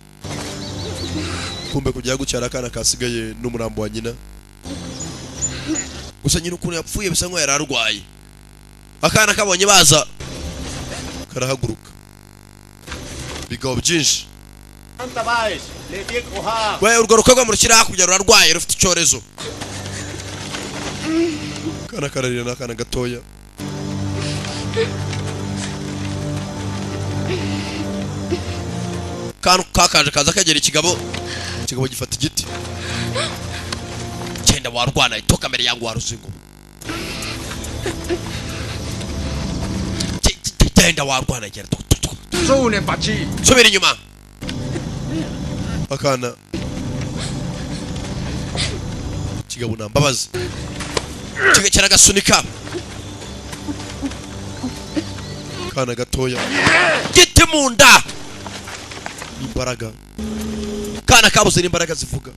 Kumbe kujya gucyara akana kasigaye n'umurambo wa nyina. Gusa nyina ukuntu yapfuye bisa nko yararwaye. Akana kabonye baza karahaguruka. Bigabo byinshi. We urwo rukogwa mu rukira hakurya rurarwaye rufite icyorezo. Kana kararira n'akana gatoya. Kanu kakaje kaza kagera ikigabo gifata igiti. genda warwana itoka mbere yangu waruzingo genda warwana gera Sune baci subira inyuma akana kigabo nambabazi kigekera gasunika kana gatoya gite munda imbaraga kana kabuze imbaraga zivuga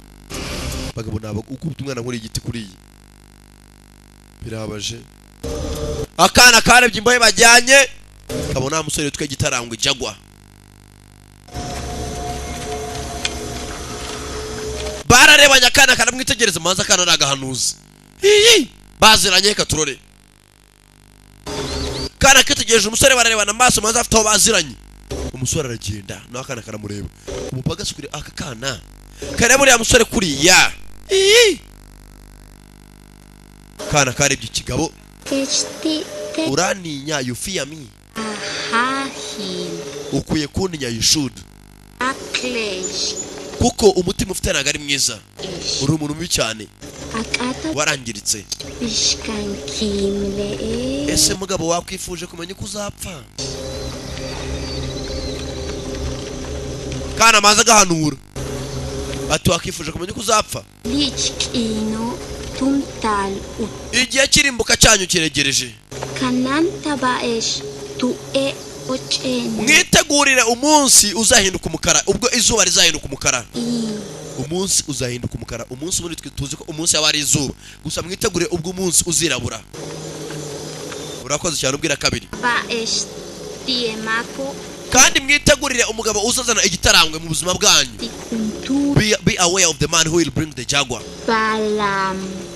bagabo nabo ukubita umwana muri igiti kuri iyi birabaje akana karebye imboye bajyanye kabona umusore twe gitarangwe jagwa bararebanya akana karamwitegereza manza kana nagahanuza baziranye katurore kana kitegereje umusore bararebana amaso manza afite aho baziranye umusore aragenda no akana karamureba umupaga sukuri aka kana karebure ya musore kuriya kana karebye ikigabo uraninya you fear me ukwiye kuntinya you should kuko umutima ufite ntago ari mwiza uri umuntu mubi cyane warangiritse ese mugabo wakwifuje kumenya uko uzapfa kana maze agahanura ati wakifuje kumenya uko uzapfa igihe kirimbuka cyanyu kiregereje mwitegurire umunsi uzahinduka umukara ubwo izuba rizahinduka umukara umunsi uzahinduka umukara umunsi ubundi tuzi ko umunsi yaba ari izuba gusa mwitegurire ubwo umunsi uzirabura urakoze cyane ubwira kabiri kandi mwitegurire umugabo uzazana igitarangwe mu buzima bwanyu be aware of the man who will bring the jaguar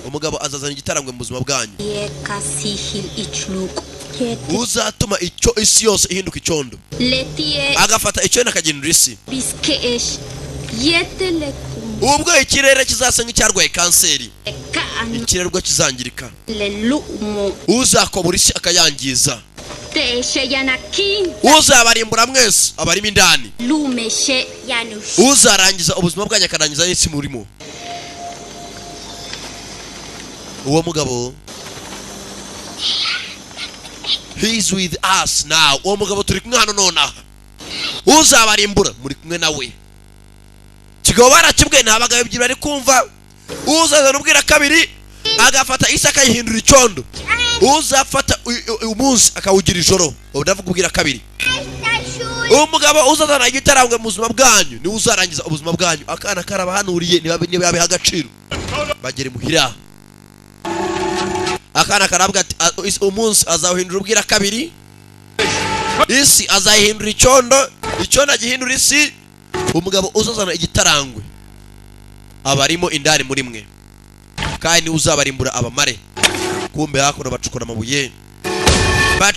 umugabo azazana igitarangwe mu buzima bwanyu uzatuma icyo isi yose ihinduka icyondo agafata icyondo akagendera isi ubwo ikirere kizasa nk'icyarwaye kanseri ikirerwa kizangirika uzakobura isi akayangiza uzabarimbura mwese abarimo indani uzarangiza ubuzima bwanyu akarangiza n'isi murimo uwo mugabo he is with us now uwo mugabo turi kumwe hano nonaha uzabarimbura muri kumwe nawe kigabo barakibwe nta bagabo ebyiri bari kumva uzazana ubwira kabiri agafata isi akayihindura icyondo uzafata umunsi akawugira ijoro udavuga ubwira kabiri umugabo uzazana igitarangwe mu buzima bwanyu ni uzarangiza ubuzima bwanyu akana karabahanuriye niba yabiha agaciro bagere muhira akana karabwa ati umunsi azawuhindura ubwira kabiri isi azayihindura icyondo agihindura isi umugabo uzazana igitarangwe abarimo indani muri mwe kandi uzabarimbura abamare kumbe hakuno bacukura amabuye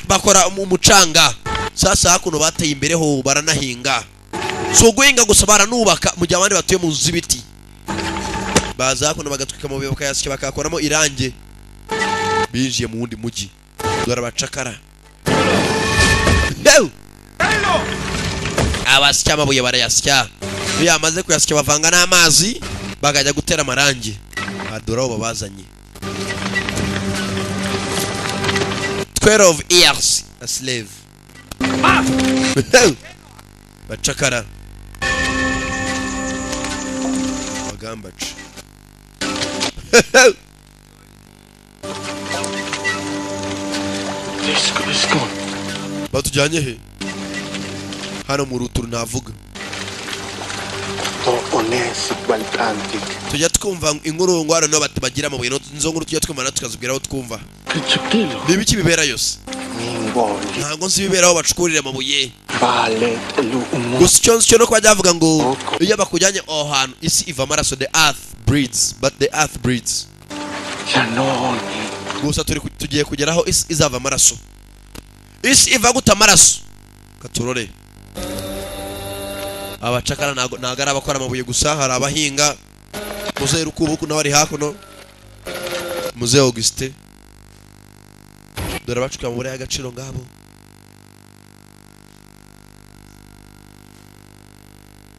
bakora umucanga sasa hakuno bateye imbere ho baranahinga so guhinga gusa baranubaka mu gihe abandi batuye mu zibiti baza hakuno bagatwika amabuye bakayasya bakakoramo irange binjiye mu wundi mugi dore abacakara abasya amabuye barayasya iyo yamaze kuyasya bavanga n'amazi bakajya gutera amarangi adora abo babazanye 12 years a slave bacakara bagambaca batujyanye he hano mu ruturu navuga tujya twumva inkuru ngo hano niho bagira amabuye nizo nkuru tujya twumva tukazibwira aho twumva niba iki bibera yose ntabwo nzi ibibera aho bacukurira amabuye gusa icyo nzi cyo no kuba byavuga ngo iyo bakujyanye aho hantu isi iva amaraso the earth breeds but the earth breeds gusa tugiye kugera aho isi izava amaraso isi iva guta amaraso katurore abacakara ntago ari abakora amabuye gusa hari abahinga muzehe rukubuku nawe ari hakuno muzehe Auguste dore abacuka amabuye y'agaciro ngabo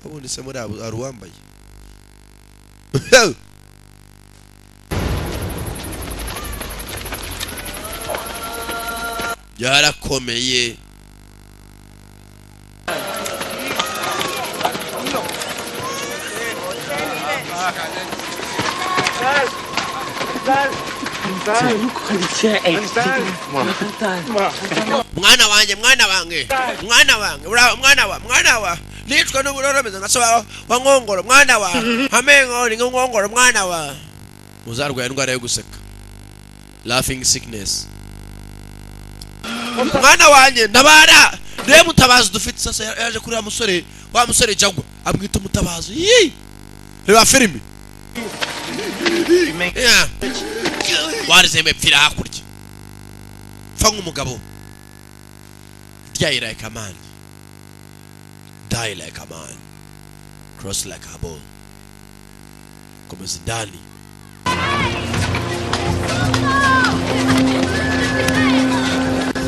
ubundi se muri abo ari uwambaye Yarakomeye. Mwana wanjye nicwa n'uburoromeze ngasaba wa nkongoro mwana wa hamengo ni nkongoro mwana wa uzarwaye indwara yo guseka laughing sickness. Mwana wanjye ndabara reba mutabazi dufite sasa yaje kuri wa musore jagwa amwita mutabazi reba filimi warizeme pfira hakurya fa nk'umugabo die like a man, die like a man, cross like a bull. Como Zidane.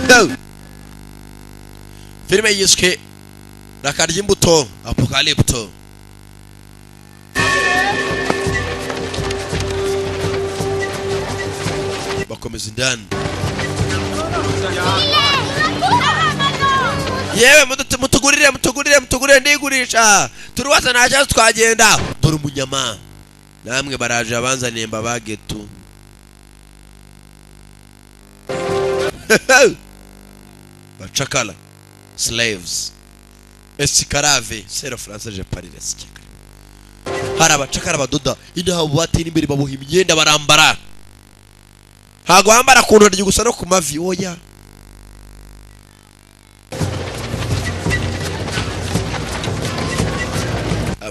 No. Filime yiswe Rakarya imbuto Apocalypto. Bakomeza indani. Yewe mutugurire ndigurisha turuwaza naje twagenda dore umunyama namwe baraje abanzaniye mbabagetu. Bacakala slaves esclave sero français je parle esclave. Hari abacakara badoda inaho batera imbere babuha imyenda barambara hago hambara ku ntoryi gusa no ku mavi oya.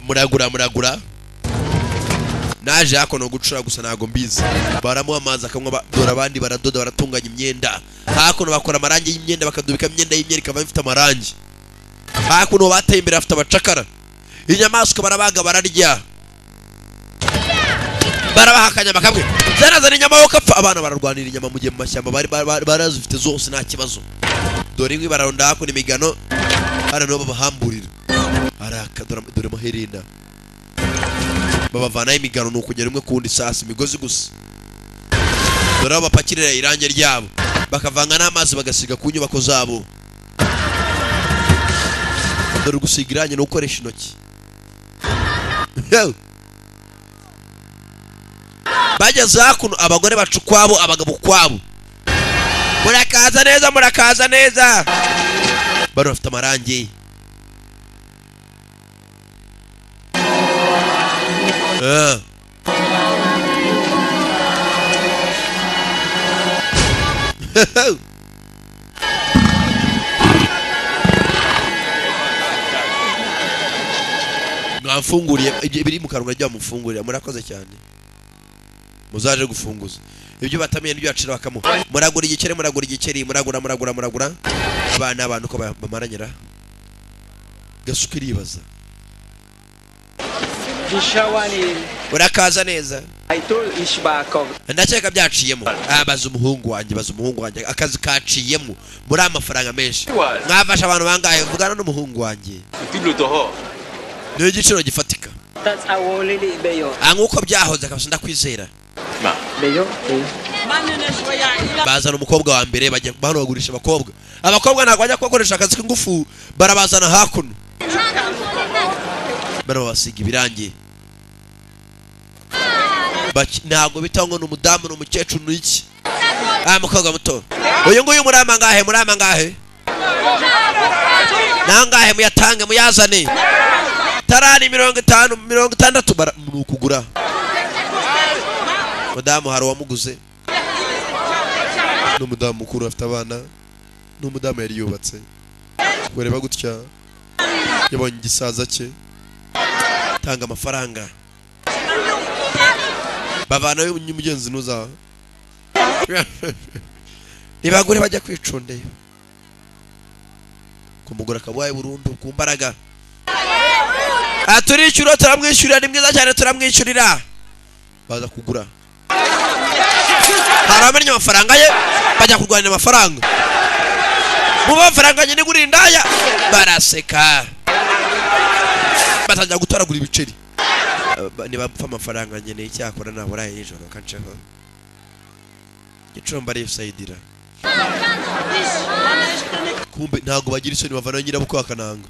Muragura naje hako no gucura gusa nago mbizi baramuha amazi akamwa dora abandi baradoda baratunganya imyenda hako no bakora amarangi y'imyenda bakadubika imyenda y'imyenda ikaba ifite amarangi hako no bateye imbere afite abacakara inyamaswa barabaga bararya barabahakanya bakamwe zanazana inyama yo kapfa abana bararwanira inyama mu gihe mu mashyamba barazifite zose nta kibazo dore inkwi bararonda hako ni migano hano no babahamburira arakadora dore maherena babavana imigano nuko kugera umwe kundi sasi imigozi gusa dore bapakirira irange ryabo bakavanga n'amazi bagasiga ku nyubako zabo dore gusiga irange no gukoresha intoki bageze hakuno abagore bacukwabo abagabo kwabo murakaza neza bari bafite amarangi mwamfunguriye ibiri mu kanwa rya mufungurira murakoze cyane muzaje gufunguza ibyo batamiye n'ibyo yacira bakamo muragura igikeri muragura abana abantu ko bamaranyira gasukiribaza urakaza neza ndakeka byaciyemo baza umuhungu wanjye akazi kaciyemo muri amafaranga menshi mwafasha abantu bangahe vugana n'umuhungu wanjye niyo igiciro gifatika nk'uko byahoze akabasha ndakwizera bazana umukobwa wa mbere bajya bano bagurisha abakobwa ntabwo bajya kubakoresha akazi k'ingufu barabazana hakuno barabasiga ibirangi ntabwo bitangwa n'umudamu n'umukecuru n'iki mukobwa muto uyu nguyu murama ngahe nangahe muyatange muyazane tarani 50 60 nukugura mudamu hari wamuguze n'umudamu mukuru afite abana n'umudamu yari yubatse ureba gutya yabonye igisaza cye tanga amafaranga babana y'umugenzi nuza nibagure bajya kwicundeye kumugura kabwaye burundu kumbaraga aturicuro turamwishyurira ni mwiza cyane turamwishyurira baza kugura haramenye amafaranga ye bajya kurwanira amafaranga mu mafaranga nyine guri indaya baraseka batajya gutoragura ibiceri niba bapfa amafaranga nyine icyakora naburaye ijoro kanceho gicumba ari sayidira kumbe ntago bagira isoni bavana nyirabukwe akananga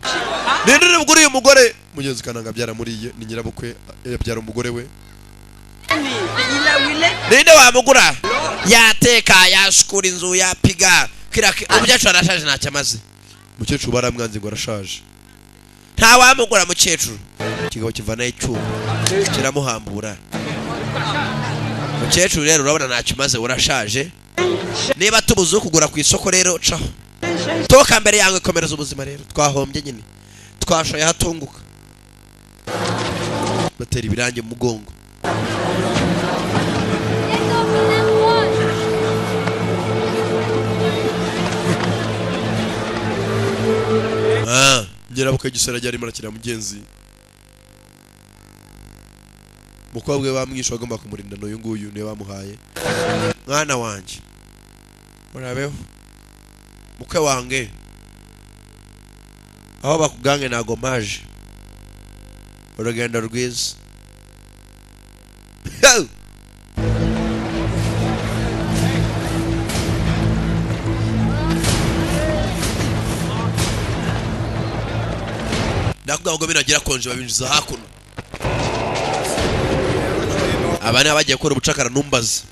nende buguri uyu mugore mugenzi kananga byara muriye ni nyirabukwe yabyara umugore we nende wamugura yateka yashukura inzu yapiga kirake umukecuru arashaje ntacyamaze umukecuru baramwanze ngo arashaje nta wamugura mukecuru kigabo kivana icyuma kiramuhambura mukecuru rero urabona ntacyo maze urashaje niba tubuze kugura ku isoko rero caho toka mbere yange komereza ubuzima rero twahombye nyine twashoye hatunguka batera ibirange mu mugongo nyirabukwe gisera ryari marakira mugenzi mukobwa bamwisha agomba kumurinda no nguyu niwe bamuhaye mwana wanje murabeho mukwe wange aho bakugange nago maje urugendo rwiza ndakuga ngo binagira konje babinjiza hakuno abana bagiye gukora ubucakara numbaza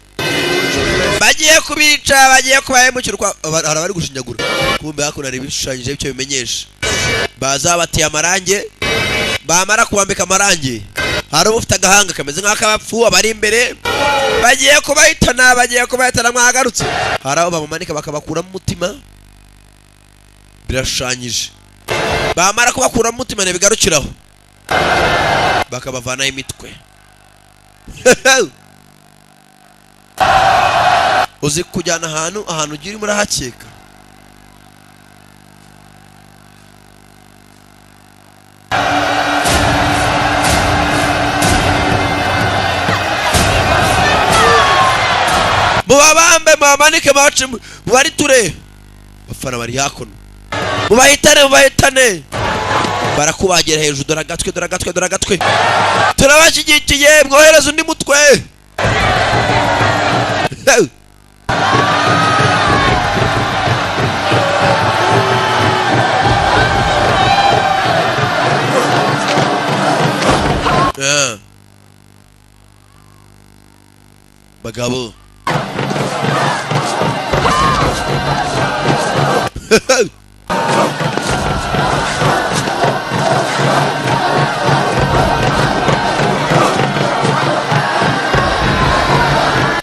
bagiye kubica bagiye kubahemukirwa harabari gushinyagura kumbe hakuno ari bishanyije byo bimenyesha baza bateye amarange bamara kubambika amarange hari ufite agahanga kameze nk'akabapfu abari imbere bagiye kubahitana mwagarutse hari abo bamumanika bakabakura mu mutima birashanyije bamara kubakura mu mutima nebigarukiraho bakabavanaho imitwe uzi kujyana ahantu ugiye urimo urahakeka mubabambe mubamanike bari ture bafana bari hakuno mubahitane barakubagira hejuru dore agatwe turabashyigikiye mwohereza undi mutwe bagabo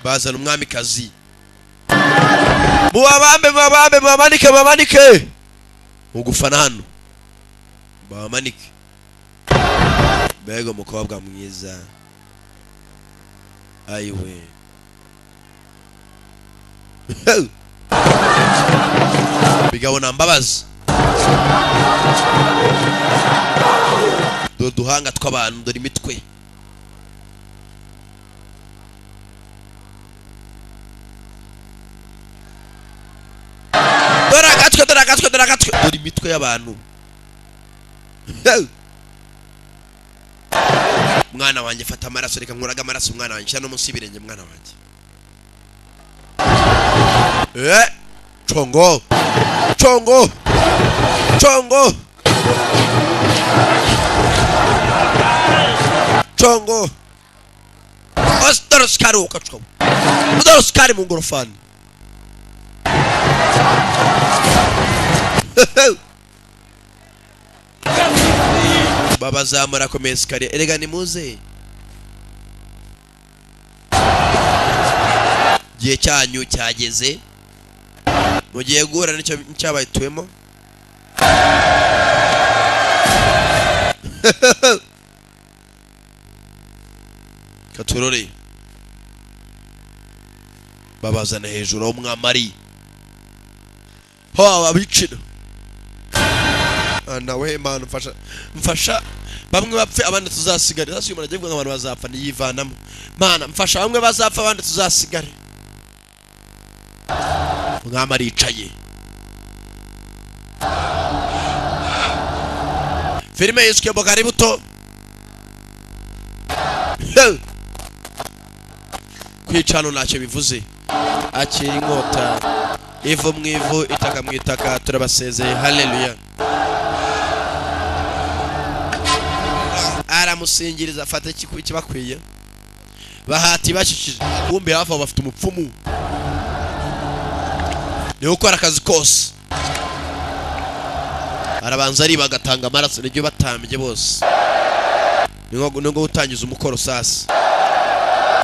bazana umwamikazi mubabambe bamanike ugufana hano bamanike bego mukobwa mwiza ayiwe bigabona mbabazi do duhanga tw'abantu dore imitwe dore agatwe dore imitwe y'abantu mwana wanjye fata amaraso reka nkuraga amaraso umwana wanjye cyane munsi y'ibirenge mwana wanjye chongo ostoroskari ukachwa ostoroskari mu ngorofani baba zamura komeskari erega ni muze gihe cyanyu cyageze mugiye guhura n'icyo cyabayitwemo katurore babazana hejuru umwamari ho abicira nawe Imana mfasha bamwe bapfe abandi tuzasigare hasi umuntu agiye kuvuga abantu bazapfa niyivanamo Mana mfasha bamwe bazapfa abandi tuzasigare umwamari yicaye filime yiswe Bokari buto kwicano ntacyo bivuze akiri inkota ivu mu ivu itaka mu itaka turabasezeye haleluya aramusingiriza afata ikibakwiye bahati bashishije kumbe hafi abo bafite umupfumu ni ukora akazi kose arabanza ari bagatanga amaraso n'ibyo batambye bose ni ngo gutangiza umukoro sasa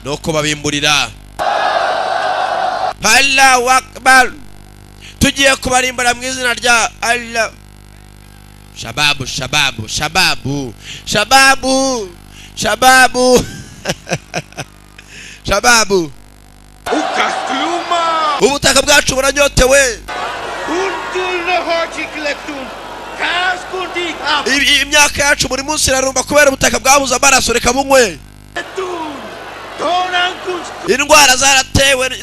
nuko babimburira Allahu Akbar tugiye kubarimbura mu izina rya Allah shababu shababu shababu shababu shababu shababu Ukasluma ubutaka bwacu buranyotewe Undulne hojikletun Kaskundik ab imyaka yacu buri munsi irarumba kubera ubutaka bwabuze amaraso reka bunywe indwara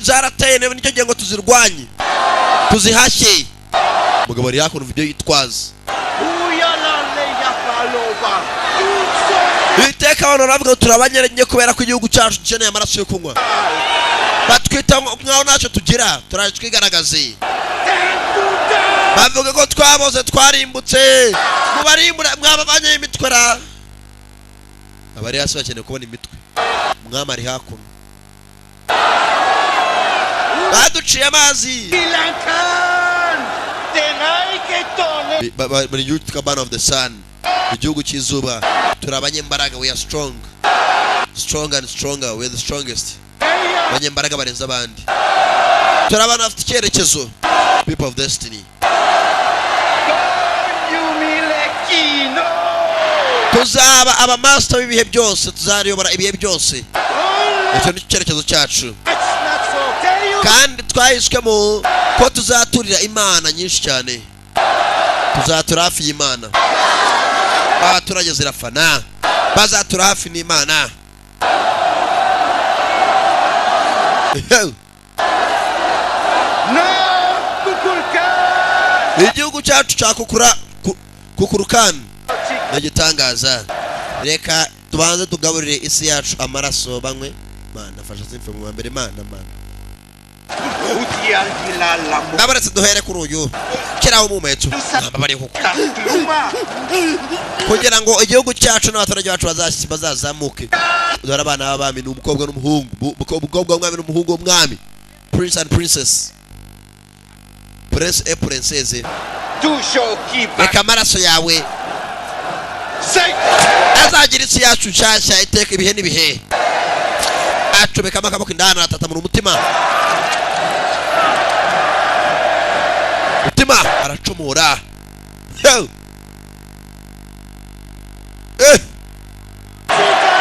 zarateye nicyo gihe ngo tuzirwanye tuzihashye umugabo ari yakora video yitwaza iteka abantu baravuga turabanyeranye kubera ko igihugu cyacu gikeneye amaraso yo kunywa batwita mwaho ntacyo tugira turaje twigaragaze bavuga ko twaboze twarimbutse mubarimbura mwabavanye imitwara abari hasi bakeneye kubona imitwe mwama ari hakuno baduciye amazi muri youth cabana of the sun igihugu cy'izuba turabanyembaraga we are strong and stronger we are the strongest banyembaraga barenza abandi turabana afite icyerekezo people of destiny tuzaba aba master b'ibihe byose tuzariyobora ibihe byose icyo ni icyerekezo cyacu kandi twahiswemo ko tuzaturira imana nyinshi cyane tuzatura hafi y'imana abaturage zirafana bazatura hafi n'imana igihugu cyacu cyakukura kukurukana nagitangaza reka tubanze tugaburire isi yacu amaraso banywe mana fasha simfe mu mbere mana nabaretse duhere kuri uyu kiraho umumetso bari huko kugira ngo igihugu cyacu n'abaturage bacu bazazamuke dore abana b'abami n'umukobwa n'umuhungu umukobwa w'umwami n'umuhungu w'umwami prince and princess prince et princesse reka amaraso yawe azagira isi yacu nshyashya iteka ibihe n'ibihe acomekamo akaboko indani atatamura umutima aracumura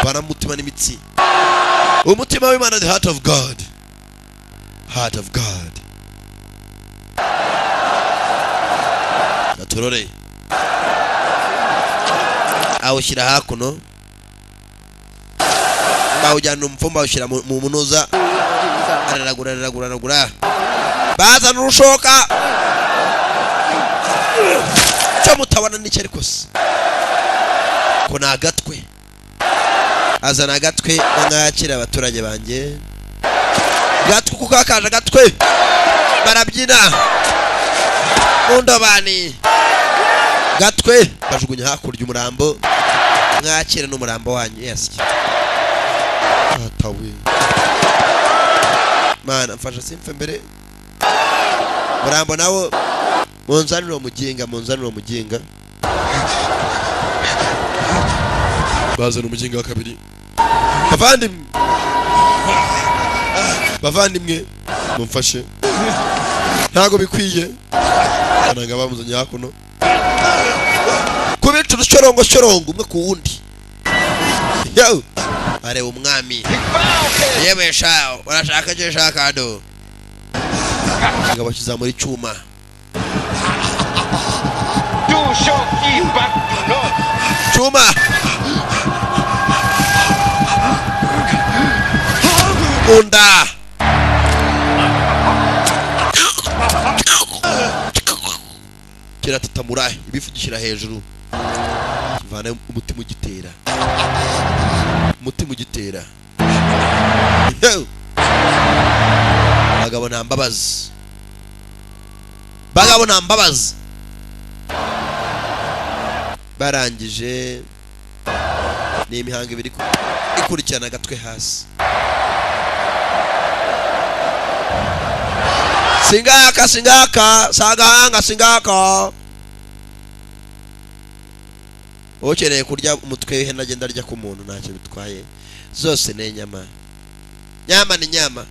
bana mutima n'imitsi umutima w'Imana the heart of God naturore awushyira hakuno bawujyana umupfumba awushyira mu munoza araragura bazana urushoka cyo mutabona n'icyo ariko se ko nagatwe azana agatwe nkakira abaturage banjye gatwe kuko akaje agatwe barabyina mundobani gatwe bajugunya hakurya umurambo mwakire n'umurambo wanyu yes atawe mana mfasha simfe mbere murambo nawo munzaniro muginga bazana umuginga wa kabiri bavandimwe mumfashe ntago bikwiye ananga bamuzanye hakuno kubica urushyorongo umwe ku wundi yo areba umwami yemesha urashaka cyo shaka do ngabo kizamura icyuma cyuma unda kiratatamura ibifu gishyira hejuru kivana umutima ugitera agabo nta mbabazi bagabo nta mbabazi. Barangije ni imihango ibiri ikurikirana agatwe hasi. Singaka sagahanga singaka. Ukeneye kurya umutwe w'ihene agenda arya ku muntu ntacyo bitwaye. Zose ni inyama. Nyama ni nyama.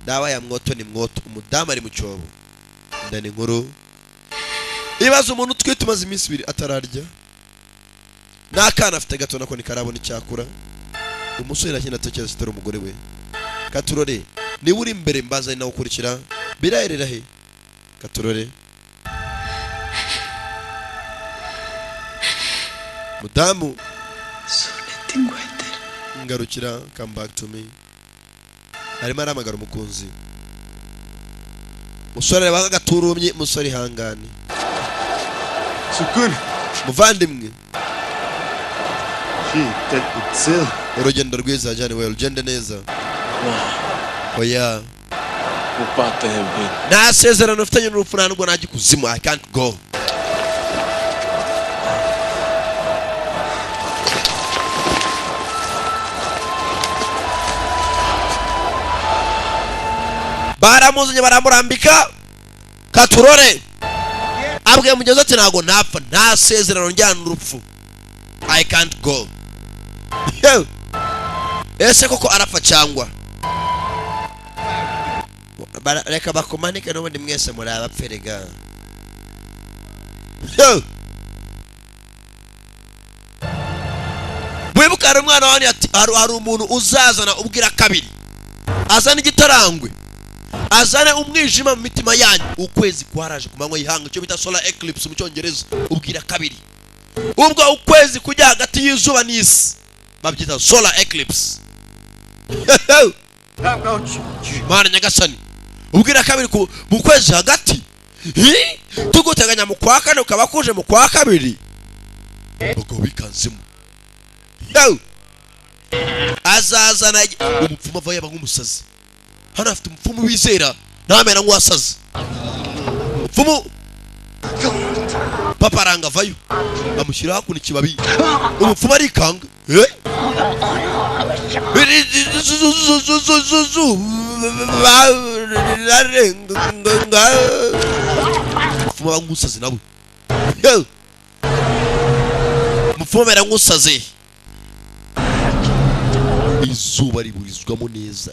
Dawa ya mwoto ni mwoto. Umudamu ari mu cyobo. Ndani nkuru. Ibaza umuntu twite umaze iminsi 2 atararya. N'akana afite gato nako ni karabona icyakura. Umusore nakina atekereza atari umugore we. Katurore ni uri imbere mbaza nawe ukurikira. Birahirira he? Katurore. Mudamu. Ngarukira, come back to me. Arimo aramagara umukunzi. Musore baga gaturumye, musore hangane. Sukun. Muvandimwe. Tet utsil. Urugendo rwiza jane we urugendo neza. Oya. Upate hembe. Nasezerano ufitanye n'urupfu ntabwo najya kuzimu. I can't go. Baramuzanye baramurambika. Katurore abwiye mugeze ati ntago ntapfa, nta sezerano njyana n'urupfu. I can't go. Ese koko arapfa cyangwa reka bakomanike n'ubundi mwese muri abapferega. Wibuka umwana wani ati hari umuntu uzazana ubwira kabiri, azana igitarangwe, azane umwijima mu mitima yanyu. Ukwezi kwaraje ku manywa y'ihanga, cyo bita solar eclipse mu cyongereza, ubwira kabiri. Ubwo ukwezi kujya hagati y'izuba n'isi babyita solar eclipse. Mana nyagasani, ubwira kabiri mu kwezi hagati. Tuguteganya mu kwa kane ukaba kuje mu kwa kabiri. Ubwo bikanzimo. Azazana umupfumu avaye aba nk'umusazi. Hano afite umupfumu wizera ntamera nk'uwasaze. Umupfumu papa aranga avayo amushyira hakuno ikibabi. Umupfumu arikanga. Umupfumu aba nk'umusazi nawe. Umupfumu amera nk'usaze. Izuba riburizwamo neza.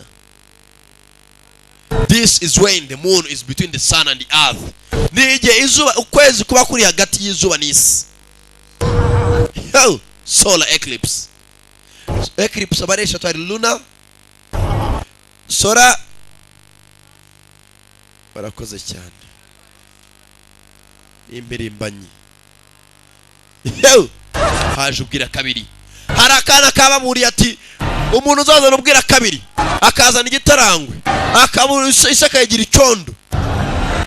This is when the moon is between the sun and the earth. Nije izuba ukwezi kuba kuri hagati y'izuba n'isi. Solar eclipse. Eclipse abaresha twari lunar, solar. Barakoze cyane. Imbirimbanyi. Haje ubwira kabiri. Hari akana kabamuriye ati umuntu uzazana ubwira kabiri, akazana igitarangwe, akabura isaka yigira icyondo,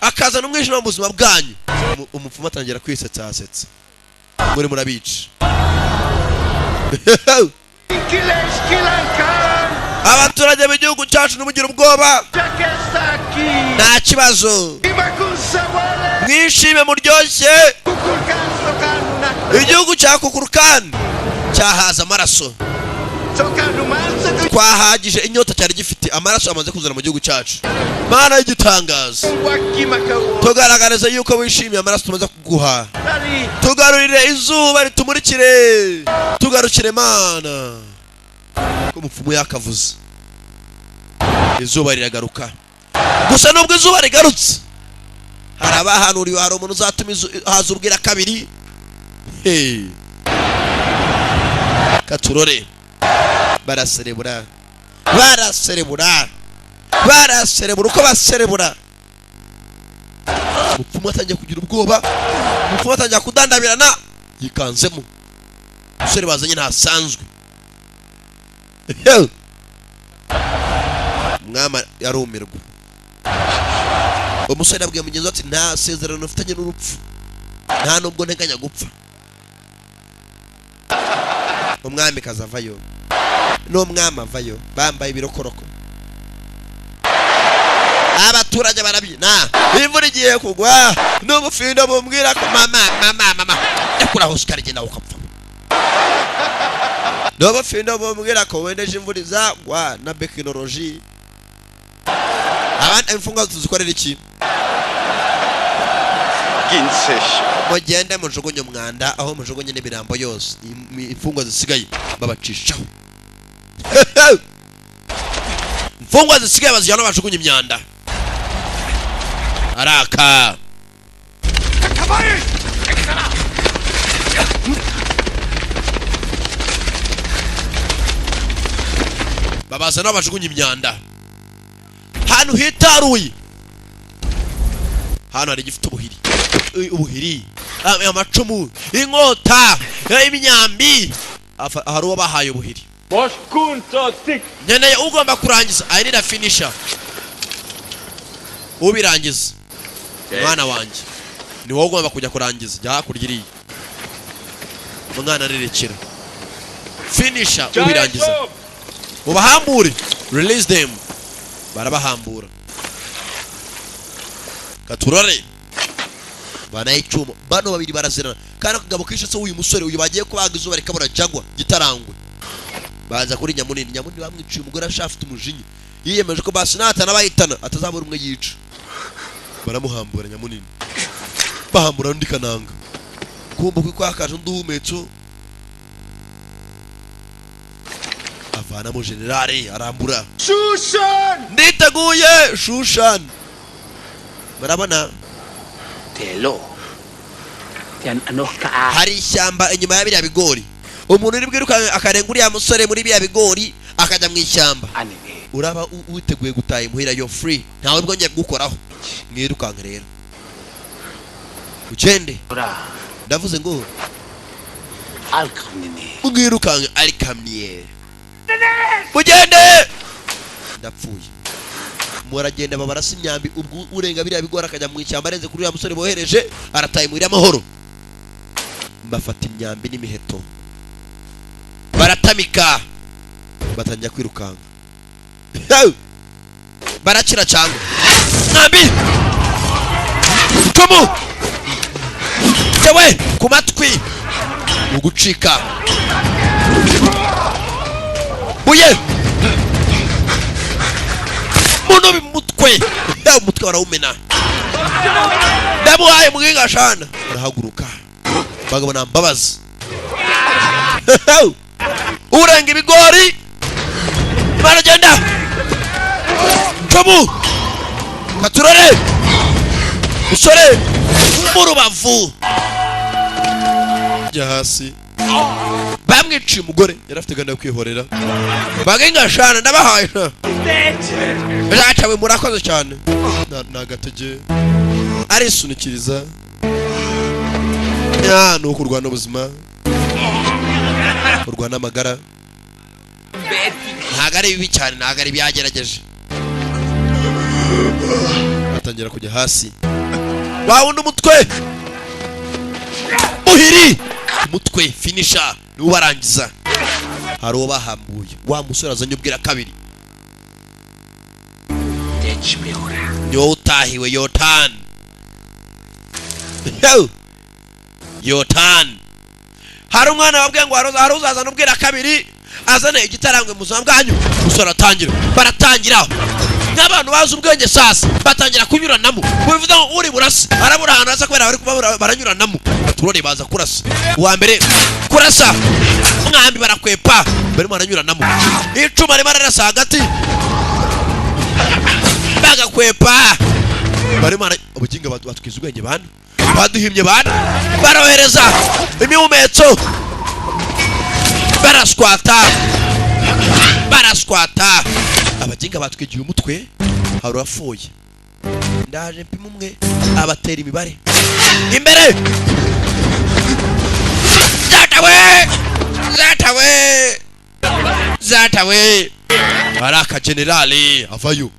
akazana umwijima mu buzima bwanyu. Umupfumu atangira kwisetsa asetsa. Muri murabica. Abaturage b'igihugu cyacu n'umugira ubwoba. Nta kibazo. Mwishime muryoshye. Igihugu cya Kukulkan cyahaza amaraso. Twahagije inyota cyari gifite amaraso amaze kuzana mu gihugu cyacu. Mana y'igitangaza. Tugaragariza yuko wishimiye amaraso tumaze kuguha. Tugarurire izuba ritumurikire. Tugarukire Mana. Ko umupfumu yakavuze. Izuba riragaruka. Gusa nubwo izuba rigarutse, hari abahanuriwe hari umuntu uzatuma haza ubwira kabiri. Katurore baraserebura uko baserebura. Umupfumu atangiye kugira ubwoba, umupfumu atangiye kudandabirana, yikanzemo. Umusore bazanye ntasanzwe. Mwama yarumirwa. Umusore abwiye mugenzi ati nta sezerano ufitanye n'urupfu, nta nubwo nteganya gupfa. Umwami kazavayo n'umwami avayo bambaye ibirokoroko. abaturage barabyina imvura igiye kugwa n'ubufindo bumbwira ko mama yakura Oscar genda ukapfa n'ubufindo bumbwira ko wendeje imvura izagwa na technology abandi imfunga tuzikorera iki mugende mujugunye umwanda aho mujugunye n'ibirambo yose imfunga zisigaye babacishaho imfunga zisigaye bazijyana bajugunye imyanda araka babaza n'abajugunye imyanda hano hitaruye hano hari gifite ubuhiri amacumu inkota iminyambi hari uwo bahaye ubuhiri nyeneye ugomba kurangiza I need a finisher ubirangiza mwana wanjye ni wowe ugomba kujya kurangiza jya hakurya iriya umwana arerekera finisher ubirangiza ubahambure release them barabahambura katurore bana icumu bano babiri barazirana kandi akagabo kishatse uyu musore uyu bagiye kubaga izuba rikabura jagwa gitarangwe baza kuri nyamunini bamwiciye umugore ashafite umujinya yiyemeje ko basinata nabayitana atazabura umwe yica baramuhambura nyamunini bahambura undi kananga kumbuka kwakaje nduhumetso avana mu generale arambura Shushan nditeguye Shushan barabona telo hari ishyamba inyuma ya biriya bigori umuntu uri bwiruka akarenga uriya musore muri biriya bigori akajya mu ishyamba uraba witeguye gutaha imuhira yo free ntawe bwongeye gukoraho mwirukanka rero ugende ndavuze ngo mwirukanka Alkamnier mugende ndapfuye muragenda babarasa imyambi ubwo urenga biriya bigora akajya mu ishyamba arenze kuri uriya musore bohereje arataye muri amahoro mbafata imyambi n'imiheto baratamika batangira kwirukanka barakira cyangwa mwambi kumu yewe ku matwi ugucika buye muno bimutwe umutwe warawumena ndamuhaye muginga shana arahaguruka bagabona mbabazi urenga ibigori baragenda comu katurore usore mu rubavu jya hasi bamwiciye umugore yarafite gahunda yo kwihorera bagenga shana ndabahaye zacawe murakoze cyane nagatege arisunikiriza ya nuko urwana ubuzima urwana amagara ntago ari bibi cyane ntago ari byagerageje atangira kujya hasi wawundi umutwe muhiri umutwe finisher n'ubarangiza hari uwo bahambuye wa musore azanye ubwira kabiri niwo utahiwe Yotan Yotan hari umwana wabwiye ngo hari uzazana ubwira kabiri azane igitarangwe muzima bwanyu musore atangira baratangira n'abantu bazi ubwenge sasa batangira kunyuranamo bivuze ngo uri burase arabura ahantu hasa kubera bari kuba baranyuranamo turore baza kurasa uwa mbere kurasa mwambi barakwepa barimo baranyuranamo icuma rimwe ararasa hagati bagakwepa barimo ubuginga batwiza ubwenge bana baduhimye bana barohereza imihumetso baraskwata abaginga batwigiye umutwe hari urapfuye ndaje mpima umwe abatera imibare imbere zatawe baraka generale avayo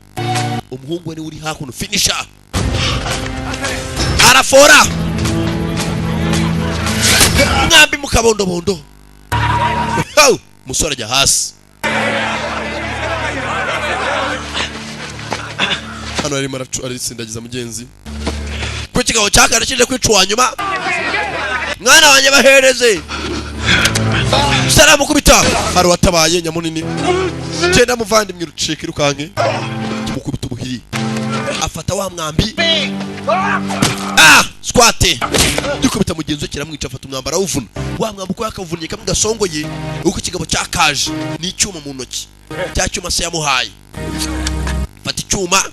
umuhungu we ni uri hakuno finisher arafora mwambi mukabondobondo musore ajya hasi hano arimo aritsindagiza mugenzi ku kigabo cyakana kije kwicuwa nyuma mwana wanjye bahereze salamu kubita hari watabaye nyamunini genda muvandimwe rucika irukanke mukubita ubuhiri afata wa mwambi squat dukubita mugenzi kiramwica afata umwambara w'uvuna wa mwambi ko yakavunnye kamwe gasongoye uko kigabo cyakaje ni icyuma mu ntoki cya cyuma se yamuhaye fata icyuma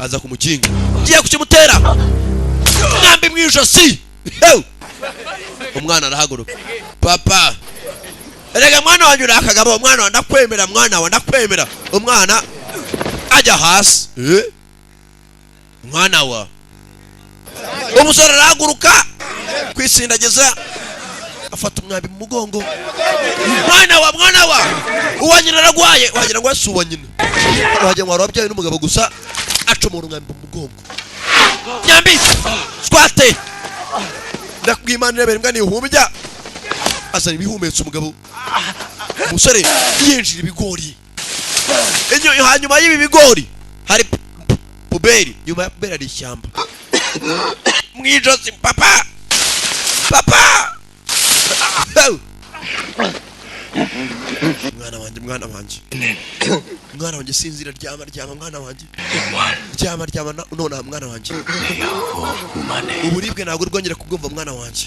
aza kumukinga giye kukimutera mwambi mwijosi umwana arahaguruka papa erega mwana wanjye urakagabo mwana ndakwemera mwana wa ndakwemera umwana ajya hasi mwana wa umusore arahaguruka kwisindageza afata umwambi mu mugongo mwana wa uwa nyina aragwaye wagira ngo ase uwa nyina wagira ngo warabyaye n'umugabo gusa acomora umwambi mu mugongo nyambi squat ndakwimanira berembwa ni humbya azana ibihumetso umugabo umusore yinjira ibigori hanyuma y'ibi bigori hari puberi nyuma ya puberi ari ishyamba mwijosi papa mwana wanjye sinzira ryama mwana wanjye ryama none mwana wanjye uburibwe ntabwo rwongera kubwumva mwana wanjye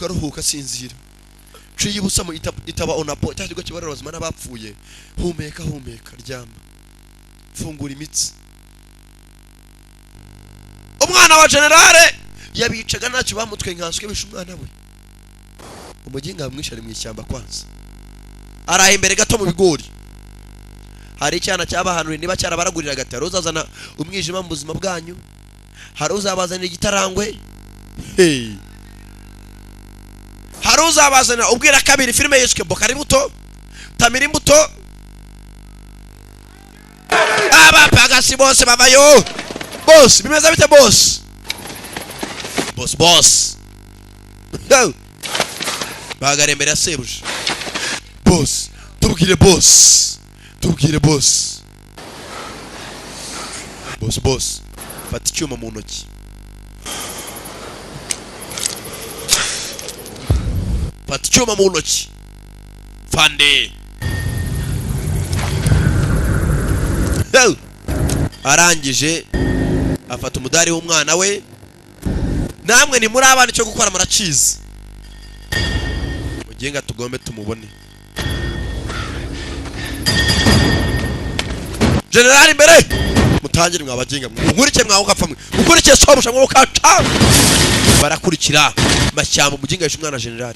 ruhuka sinzira ciye ubusa mu itaba onapo cyangwa kibarara bazima n'abapfuye humeka ryama fungura imitsi umwana wa generale yabicaga ntacyo bamutwe nkanswe bisha umwana we umuginga mwishari mu ishyamba kwanza araha imbere gato mu bigori hari icyana cyabahanuriye niba cyarabaragurira gataro uzazana umwijima mu buzima bwanyu hari uzabazanira igitarangwe hari uzabazanira ubwira kabiri filime yiswe Bokari buto Tamira imbuto abapagasi bose babayo boss bimeza bite boss bagare imbere ya sebuje boss tubwire boss fata icyuma mu ntoki fande arangije afata umudari w'umwana we namwe ni muri abana cyo gukora muracize mugenga tugombe tumubone general imbere mutangire mwabagenga mugurike mwaho kapfamwe mugurike sobusha mwo kaca barakurikira mashyamba mugenga yishe umwana general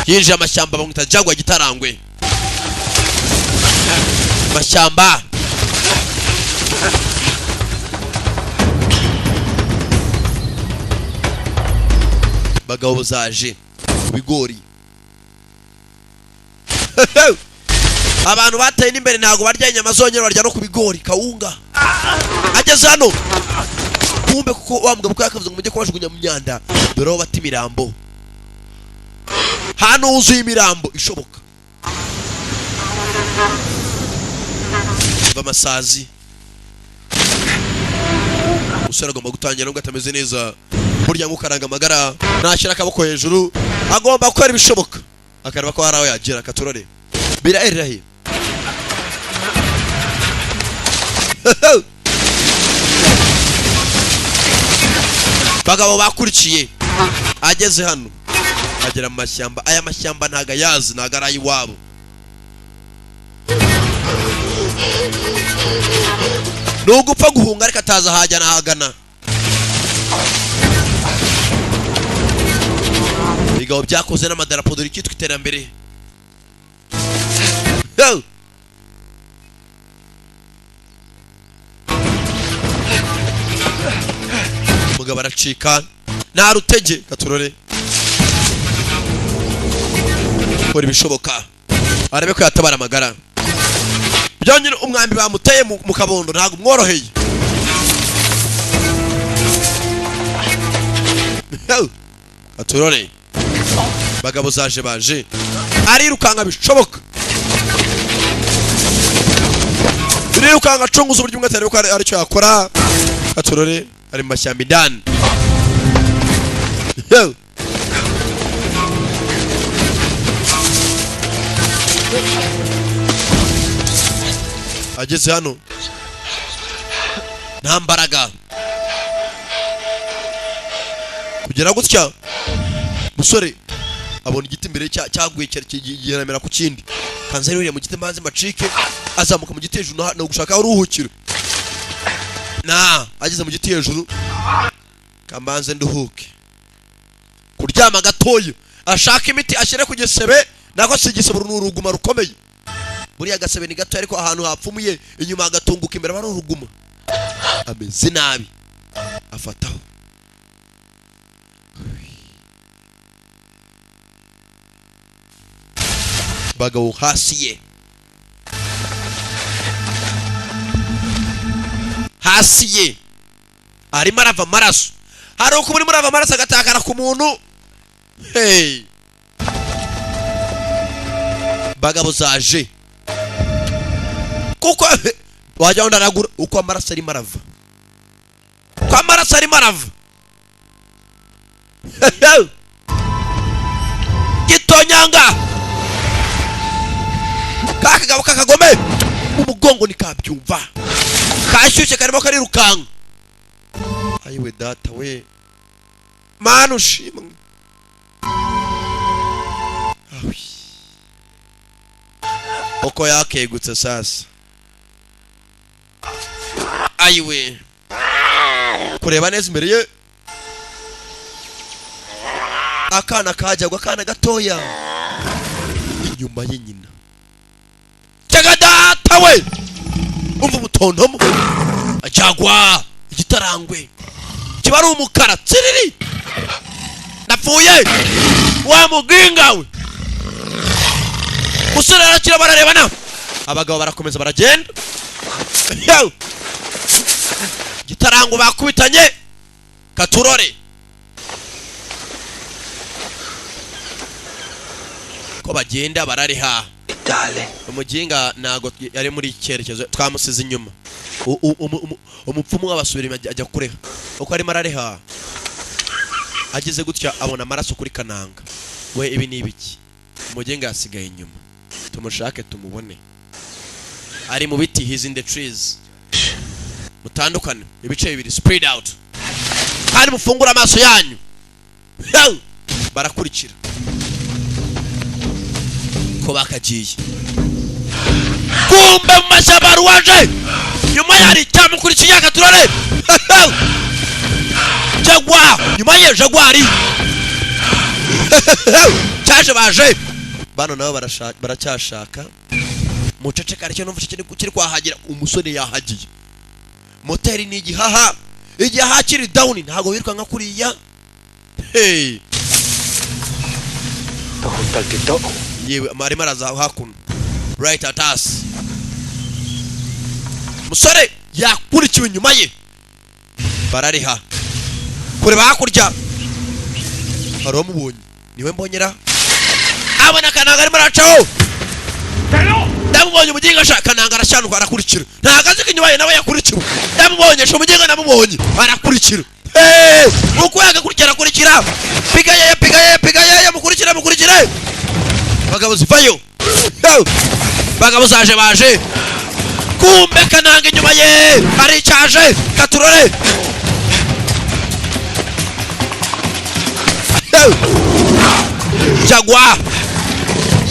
yinje amashyamba bamwita jagwa gitarangwe mashyamba bagabo zaje bigori abantu bateye imbere ntago barya inyama zonyine barya no kubigori kawunga ageze hano kumbe kuko wambwa buko yakavuze ngo mujye kwajugunya mu myanda dore aho bati mirambo hano uzuye imirambo ishoboka bamasazi usara agomba gutangira nubwo atameze neza burya ngukaranga amagara nashyira akaboko hejuru agomba gukora ibishoboka akareba ko hari aho yagera akaturore biraherahe bagabo bakurikiye ageze hano agera mu mashyamba aya mashyamba ntaga yazi ntaga ari iwabo nugupfa guhunga ariko ataza hajya nahagana bigabo byakoze n'amadarapo dore ikitwa iterambere mugabo aracika nta rutege katurore kora ibishoboka arebe ko yatabara amagara byonyine umwambi bamuteye mu kabondo ntabwo mworoheye katurore bagabo zaje baje arirukanga bishoboka Birukanga acunguza uburyo umwe atari uko aricyo yakora. Katurore ari mu mashyamba indani. Ageze hano nta mbaraga kugera gutya musore abona igiti imbere cyaguye kiramera ku kindi kanza rero mu giti maze macike azamuka mu giti hejuru no gushaka uruhukiro ageze mu giti hejuru kamanze nduhuke kuryama gatoyo ashaka imiti ashyire ku gisebe nako sigisebe n'uruguma rukomeye buriya gasebe ni gato ariko ahantu hapfumuye inyuma agatunguka imbere bari uruguma ameze nabi afataho bagabo hasi ye arimo arava amaraso hari uko muri murava amaraso agatakara ku muntu bagabo zaje kuko wajya undaragura uko amaraso arimo arava gitonyanga kakagabo kakagome umugongo nikabyumva kashyushye karimo karirukanga ayiwe data we manu ushimwe uko yakegutse sasa ayiwe kureba neza imbere ye akana kajyagwa akana gatoya inyuma ye nyina cyaga data we umva umutontomo ajyagwa igitarangwe kiba ari umukara tsiriri napfuye wa muginga we musore arakira bararebana abagabo barakomeza baragenda gitarango bakubitanye katurore ko bagenda barariha umuginga nago yari muri cyerekezo twamusize inyuma umupfumu w'abasubira ajya kureha uko ari marariha ageze gutya abona amaraso kuri kananga we ibi ni ibiki umuginga yasigaye inyuma tumushake tumubone ari mu biti he's in the trees mutandukane ibice bibiri spread out kandi mufungura amaso yanyu barakurikira ko bakagiye kumbe mu mashyamba ruwaje nyuma yari cyamukurikiye akaturare jagwa nyuma ye jagwari cyaje baje bano nabo baracyashaka muceceka aricyo numva kiri kwahagira umusore yahagiye moteri ni igihaha kiri down ntago wirwa nka kuriya yewe marimo araza hakuno right at us musore yakurikiwe inyuma ye barariha kureba hakurya hari umubonye niwe mbonyera abona kananga arimo aracaho ndamubonye umuginga ashaka kananga arashanuka arakurikira ntagaze inyuma ye nawe yakurikiwe ndamubonye sho umuginga namubonye arakurikira uko yagakurikira pigaye mukurikira bagabo zivayo bagabo zaje baje kumbe kananga inyuma ye ari cyaje katurore jagwa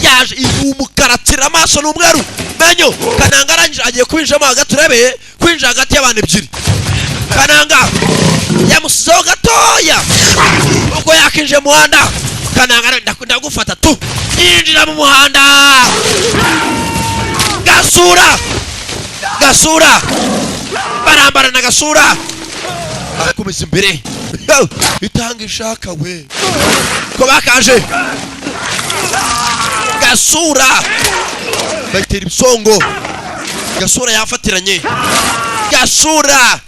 yaje umukaratsira amaso n'umweru menyo kananga arangije agiye kwinjamo hagati urebeye kwinjira hagati y'abantu ebyiri kananga yamusizeho gatoya uko yakinje muhanda kananga ndagufata tu yinjira mu muhanda gasura barambara na gasura akomeza imbere itanga ishaka we ko bakaje gasura batera ibisongo gasura yafatiranye gasura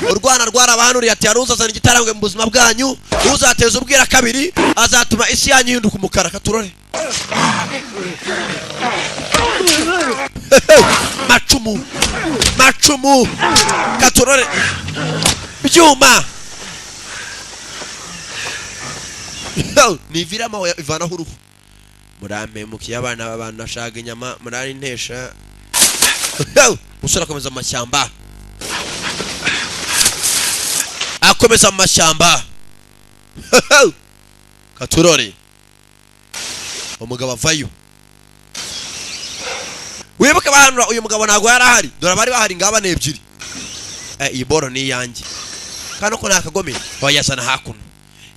urwana rwarabahanuriye ati aruzazana igitarangwe mu buzima bwanyu uzateza ubwira kabiri azatuma isi yanyu ihinduka umukara katurore macumu katurore byuma ni virama ivanaho uruhu murampemukiye abana b'abantu bashaka inyama murari ntesha musore akomeza amashyamba katurore umugabo avayo wibuke bahanura uyu mugabo ntago yari ahari dore bari bahari ngaba n'ebyiri iyi boro ni iyanjye kandi ko nakagome wayazana hakuno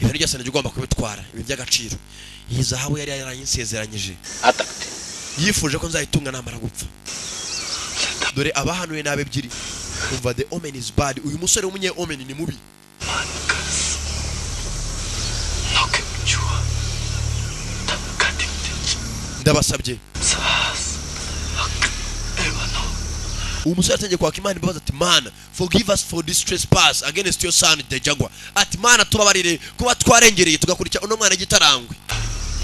ibintu byose nijye ugomba kubitwara ibi by'agaciro iyi zahabu yari yarayinsezeranyije yifuje ko nzayitunga namara gupfa dore abahanuye nabe ebyiri umva the omen is bad uyu musore w'umunye omen ni mubi ndabasabye umusore atangiye kwaka Imana imbabazi ati Mana forgive us for this trespass against your son the Jaguar ati Mana tubabarire kuba twarengereye tugakurikira uno mwana gitarangwe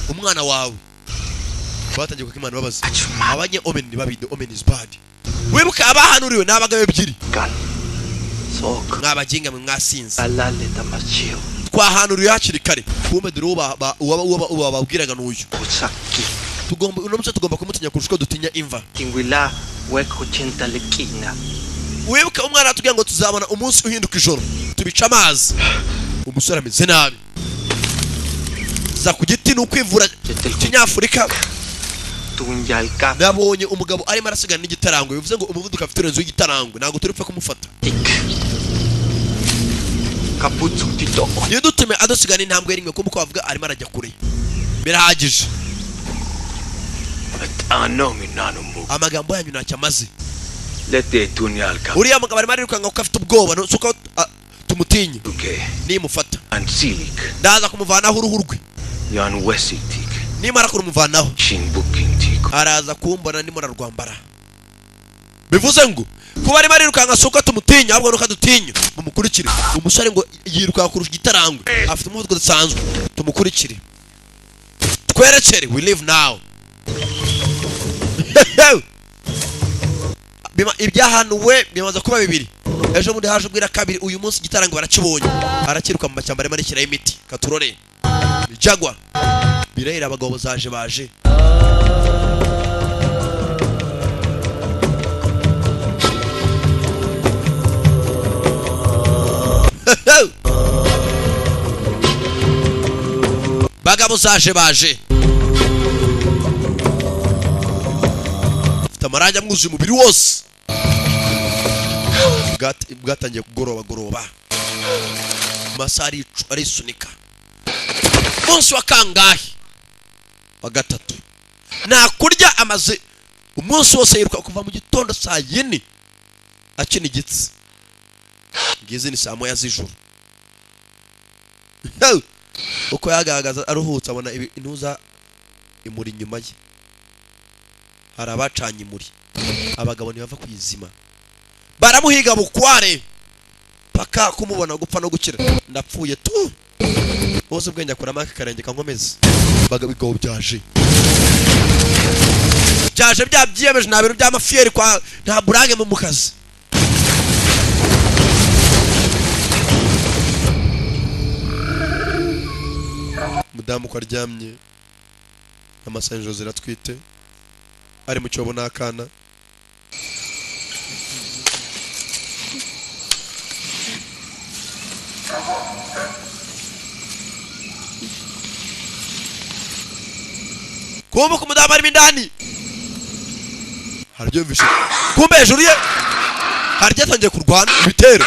umwana wawe batangiye kwaka Imana imbabazi abanye omen ni babi the omen is bad wibuka abahanuriwe n'abagabo ebyiri mwabaginga mwe mwasinze twahanuriwe hakiri kare kumbe dore uba babwiraga n'uyu tugomba uno musore tugomba kumutinya kurusha uko dutinya imva wibuka umwana atubwira ngo tuzabona umunsi uhinduka ijoro tubica amazi umusore ameze nabi za ku giti ni ukwivura kinyafurika nabonye umugabo arimo arasigana n'igitarangwe bivuze ngo umuvuduko afite urenze w'igitarangwe ntabwo turi pfa kumufata iyo dutume adusigana intambwe rimwe kuko bavuga arimo arajya kure birahagije amagambo yanyu ntacyo amaze uriya mugabo arimo arirukanka kuko afite ubwoba nuko tumutinye nimufata ndaza kumuvanaho uruhu rwe nimara kurumuvanaho araza kumbona ndimo narwambara bivuze ngo kuba arimo arirukanka suko tumutinya ahubwo nuko adutinya mumukurikire umusore ngo yirukanka kurusha igitarangwe afite umuvuduko udasanzwe tumukurikire twerekere we live now ibyahanuwe bimaze kuba bibiri ejo bundi haje ubwira kabiri uyu munsi igitarangwe barakibonye arakiruka mu mashyamba arimo arishyiraho imiti katurore Jaguar birahira abagabo baje bagabo baje amarangi amwuzuye umubiri wose bwatangiye kugoroba masari arisunika munsi wa kangahe wa gatatu nakurya amaze umunsi wose yiruka kuva mu gitondo saa 4 akina igitsi ngize ni saa 1 z'ijoro uko yagagaza aruhutse abona intuza imuri nyuma ye hari abacanye imuri abagabo ntibava kwizima baramuhiga bukware paka kumubona gupfa no gukira ndapfuye tu bose ubwenge akora make karenge kankomeza bagabigabo byaje byabyiyemeje nta bintu by'amafiyeri kwa nta burange mu mukazi mudamu ko aryamye amasenjo ziratwite ari mu cyobo n'akana kumbe ku mudamu arimo indani haryovishe kumbe hejuru ye haryatangiye kurwana ibitero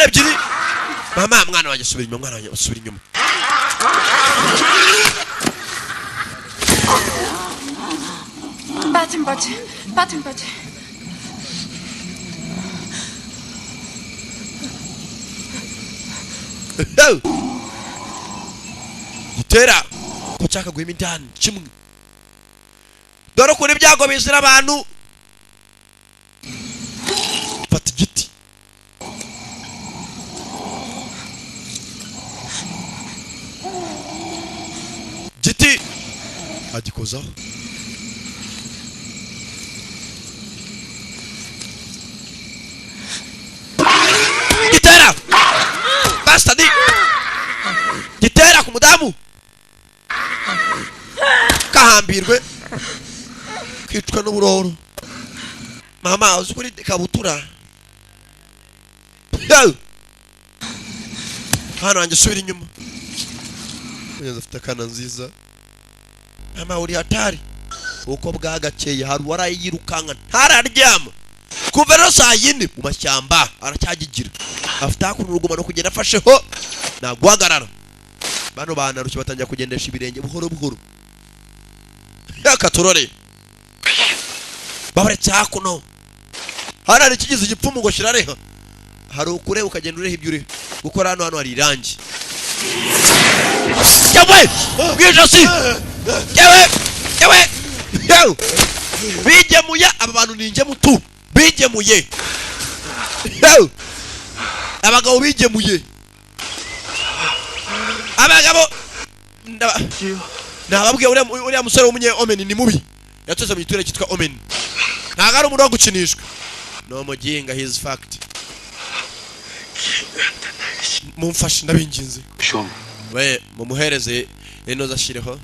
ebyiri mama mwana wanjye subira inyuma Patim. gitera ko cyaka guhima indani kimwe dore kuri byago bizira abantu agikozaho. Gitera bastard, gitera ku mudamu kahambirwe kwicwa n'uburoro. Mama uzukuri kabutura hano anjye subira inyuma. Neza afite kana nziza. Mama uri hatari uko bwagakeye hari warayirukanka ntararyama kuva no saa yine mu mashyamba aracyagigira afite akuru ruguma no kugenda afasheho nagwagarara. Bano banarushye batangira kugendesha ibirenge buhoro buhoro. Yakaturore babaretse hakuno hano hari ikigize igipfumu ngo shirareha hari ukure ukagenda ureha ibyo uri gukora. Hano hari irangi yawe bwijosi yawe bigemuye aba bantu ninjye mutu bigemuye abagabo bigemuye abagabo nababwiye uriya musore w'umunye Omen ni mubi yatose mu giturage cyitwa Omen ntago ari umuntu wo gukinishwa no muginga his fact. Mumfashe ndabinginze we mumuhereze inoza ashireho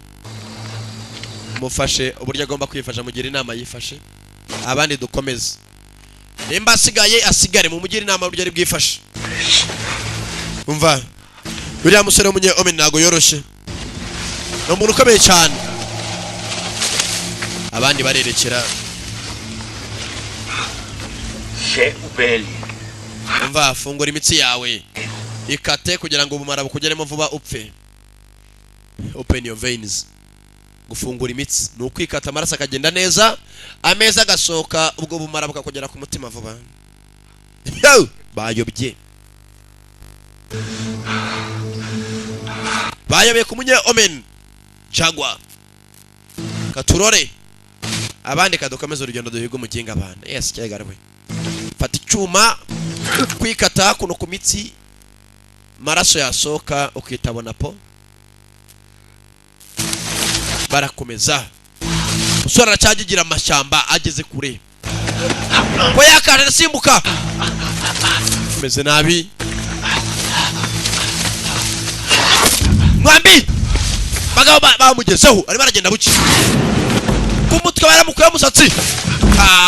mufashe uburyo agomba kwifasha mugira inama yifashe abandi dukomeze nimba asigaye asigare mu mugira inama uburyo ari bwifashe. Umva uriya musore w'umunye Omen ntago yoroshye no muntu ukomeye cyane. Abandi barerekera umva fungura imitsi yawe ikate kugira ngo ubumara bukugeremo vuba upfe. Open your veins. Gufungura imitsi ni ukwikata amaraso akagenda neza ameza agasohoka ubwo bumara bukakugera ku mutima vuba. Bayobye bayobye ku munye Omen Jaguar katurore abandi kadukomeza urugendo duhiga umuginga abana. Yes cyegarwe fata icyuma kwikata kuno ku mitsi maraso yasoka ukitabona po. Barakomeza usora aracyagigira amashyamba ageze kure ko yakana simbuka meze nabi. Mwambi bagabo bamugezeho ari baragenda buki ku mutwe baramukuye umusatsi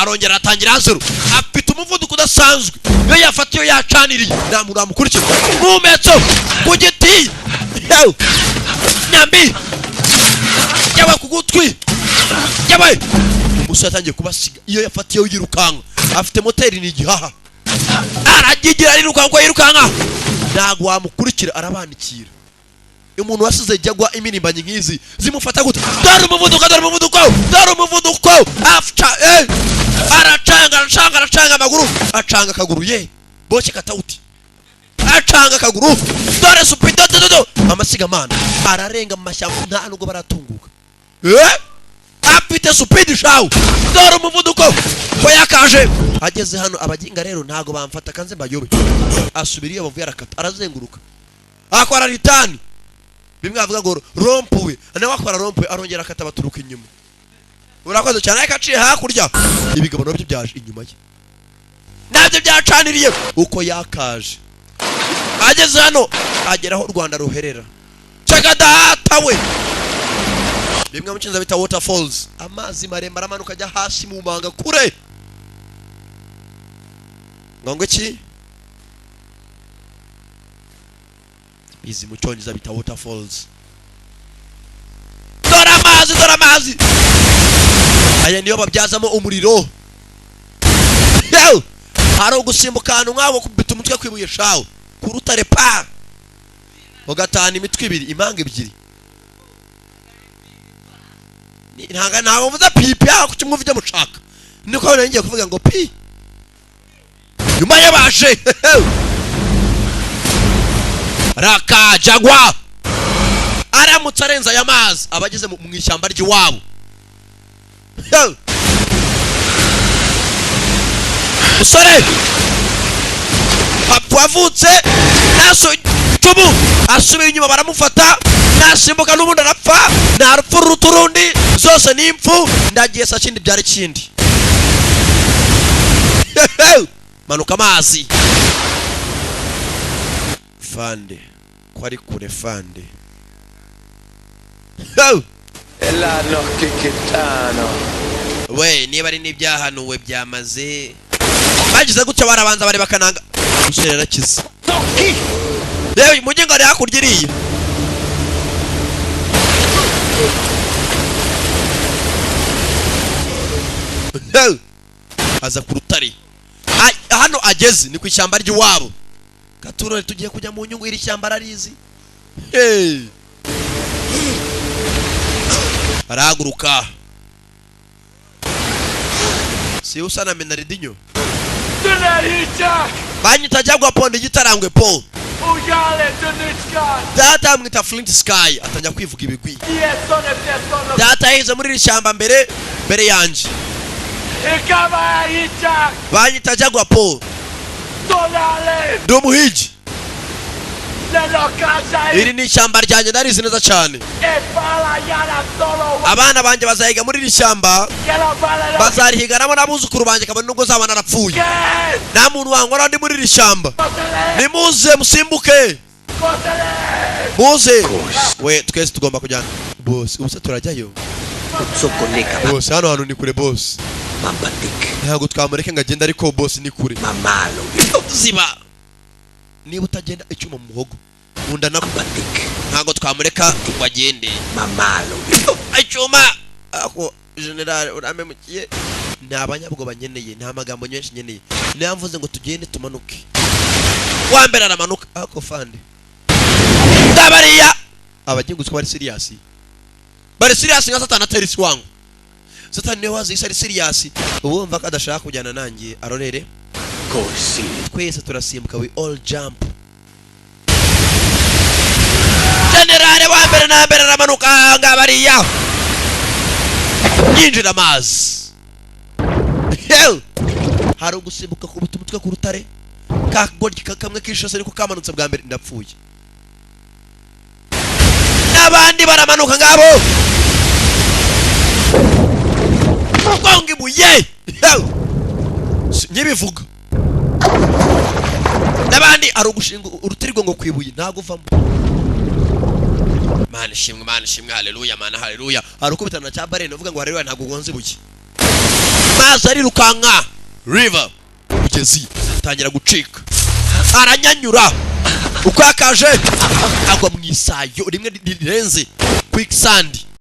arongera atangira hanzero afite umuvuduko udasanzwe yo yafatiyo yacaniriye namuramukurikira mumetso ku giti nyambi yawe kugutwi yawe umusore atangiye kubasiga iyo yafatiyo yirukanka afite moteri ni igihaha aragigira yirukanka ntago wamukurikira arabandikira. Umuntu wasize Jaguar iminimbanyi nkizi zimufata gute dore umuvuduko after aracanga amaguru acanga akaguru ye boche katauti acanga akaguru dore supidodo amasiga mana ararenga mu mashyamba nta nubwo baratunguka apite supidi shaw dore umuvuduko ko yakaje ageze hano. Abaginga rero ntago bamfata kanze mbayobe asubiriye bavuye arakata arazenguruka akora ritani bimwe avuga ngo rompuwe nawe akora rompuwe arongera akata baturuka inyuma. Urakoze cyane akaciye hakurya ibigabano byo byaje inyuma ye nabyo byacaniriye uko yakaje ageze hano ageraho u Rwanda ruherera ceka data we. Bimwe mu cyinza bita waterfalls amazi maremare amanuka ajya hasi mu manga kure ngongo iki izi mu cyongereza bita waterfalls. Dore amazi aya niyo babyazamo umuriro. Hari ugusimbuka ahantu nk'abo kubita umutwe kwibuye shawo ku rutare pa ugatana imitwe ibiri impanga ebyiri ntago mvuza pipi aho kumwe uvye mucaka niko ngiye kuvuga ngo pi nyuma yabaje raka Jaguar aramutse arenza aya mazi abageze mu ishyamba ry'iwabo. Usore apwavutse naso tubu asubiye inyuma baramufata nasimbuka n'ubundi arapfa narupfu ruturundi zose n'impfu ndagiye sa kindi byari kindi manuka amazi fande kwari kure fande Elano kikitano we niba ari n'ibyahanuwe byamaze bagize gutya barabanza bari bakananga gushera kiza yewe mujye ngari hakurya iriye aza ku rutare hano ageze ni ku ishyamba ry'iwabo Gaturore tugiye kujya mu nyungu iri shyamba ararizi arahaguruka si usana menaridinyo banyita jagwa ponde gitarangwe po data mwita Flint Sky atanya kwivuga ibigwi data yize muri iri shyamba mbere yanje banyita jagwa po ndumuhigi iri ni ishyamba ryanjye ndarizi neza cyane abana banjye bazahiga muri iri shyamba bazarihiganamo n'abuzukuru banjye kabone nubwo zaba narapfuye nta muntu wankora ndi muri iri shyamba nimuze musimbuke muze we twese tugomba kujyana boss ubuse turajyayo boss hano hantu ni kure boss ntabwo twamureke ngo agende ariko boss ni kure ziba niba utagenda icyuma mu muhogo unda ntabwo twamureka ngo agende icyuma ako general uramemukiye nta banyabwoba nkeneye nta magambo menshi nkeneye niyo mvuze ngo tugende tumanuke wa mbere aramanuka ako fande ndabariya abagenguzwa bari serious nka Satani atera isi wangu Satani niwe wazi ari serious ubu mva kadashaka kujyana nanjye arorere twese turasimbuka we all jump generale wa mbere na mbere aramanuka ngabariya yinjira amazi hari ugusimbuka ku butumutwe ku rutare kakagoryi kamwe kishose niko kamanutse bwa mbere ndapfuye n'abandi baramanuka ngabo mugongo ibuye nyibivuga n'abandi ari ugushinga urutirirwa ngo kwibuye ntago uvamo Mana shimwe haleluya mana haleluya arukubitana cya barene uvuga ngo haleluya ntago gonze buki mazi ari rukanka river ugezi tangira gucika aranyanyura uko yakaje agwa mu isayo rimwe rirenze quicksand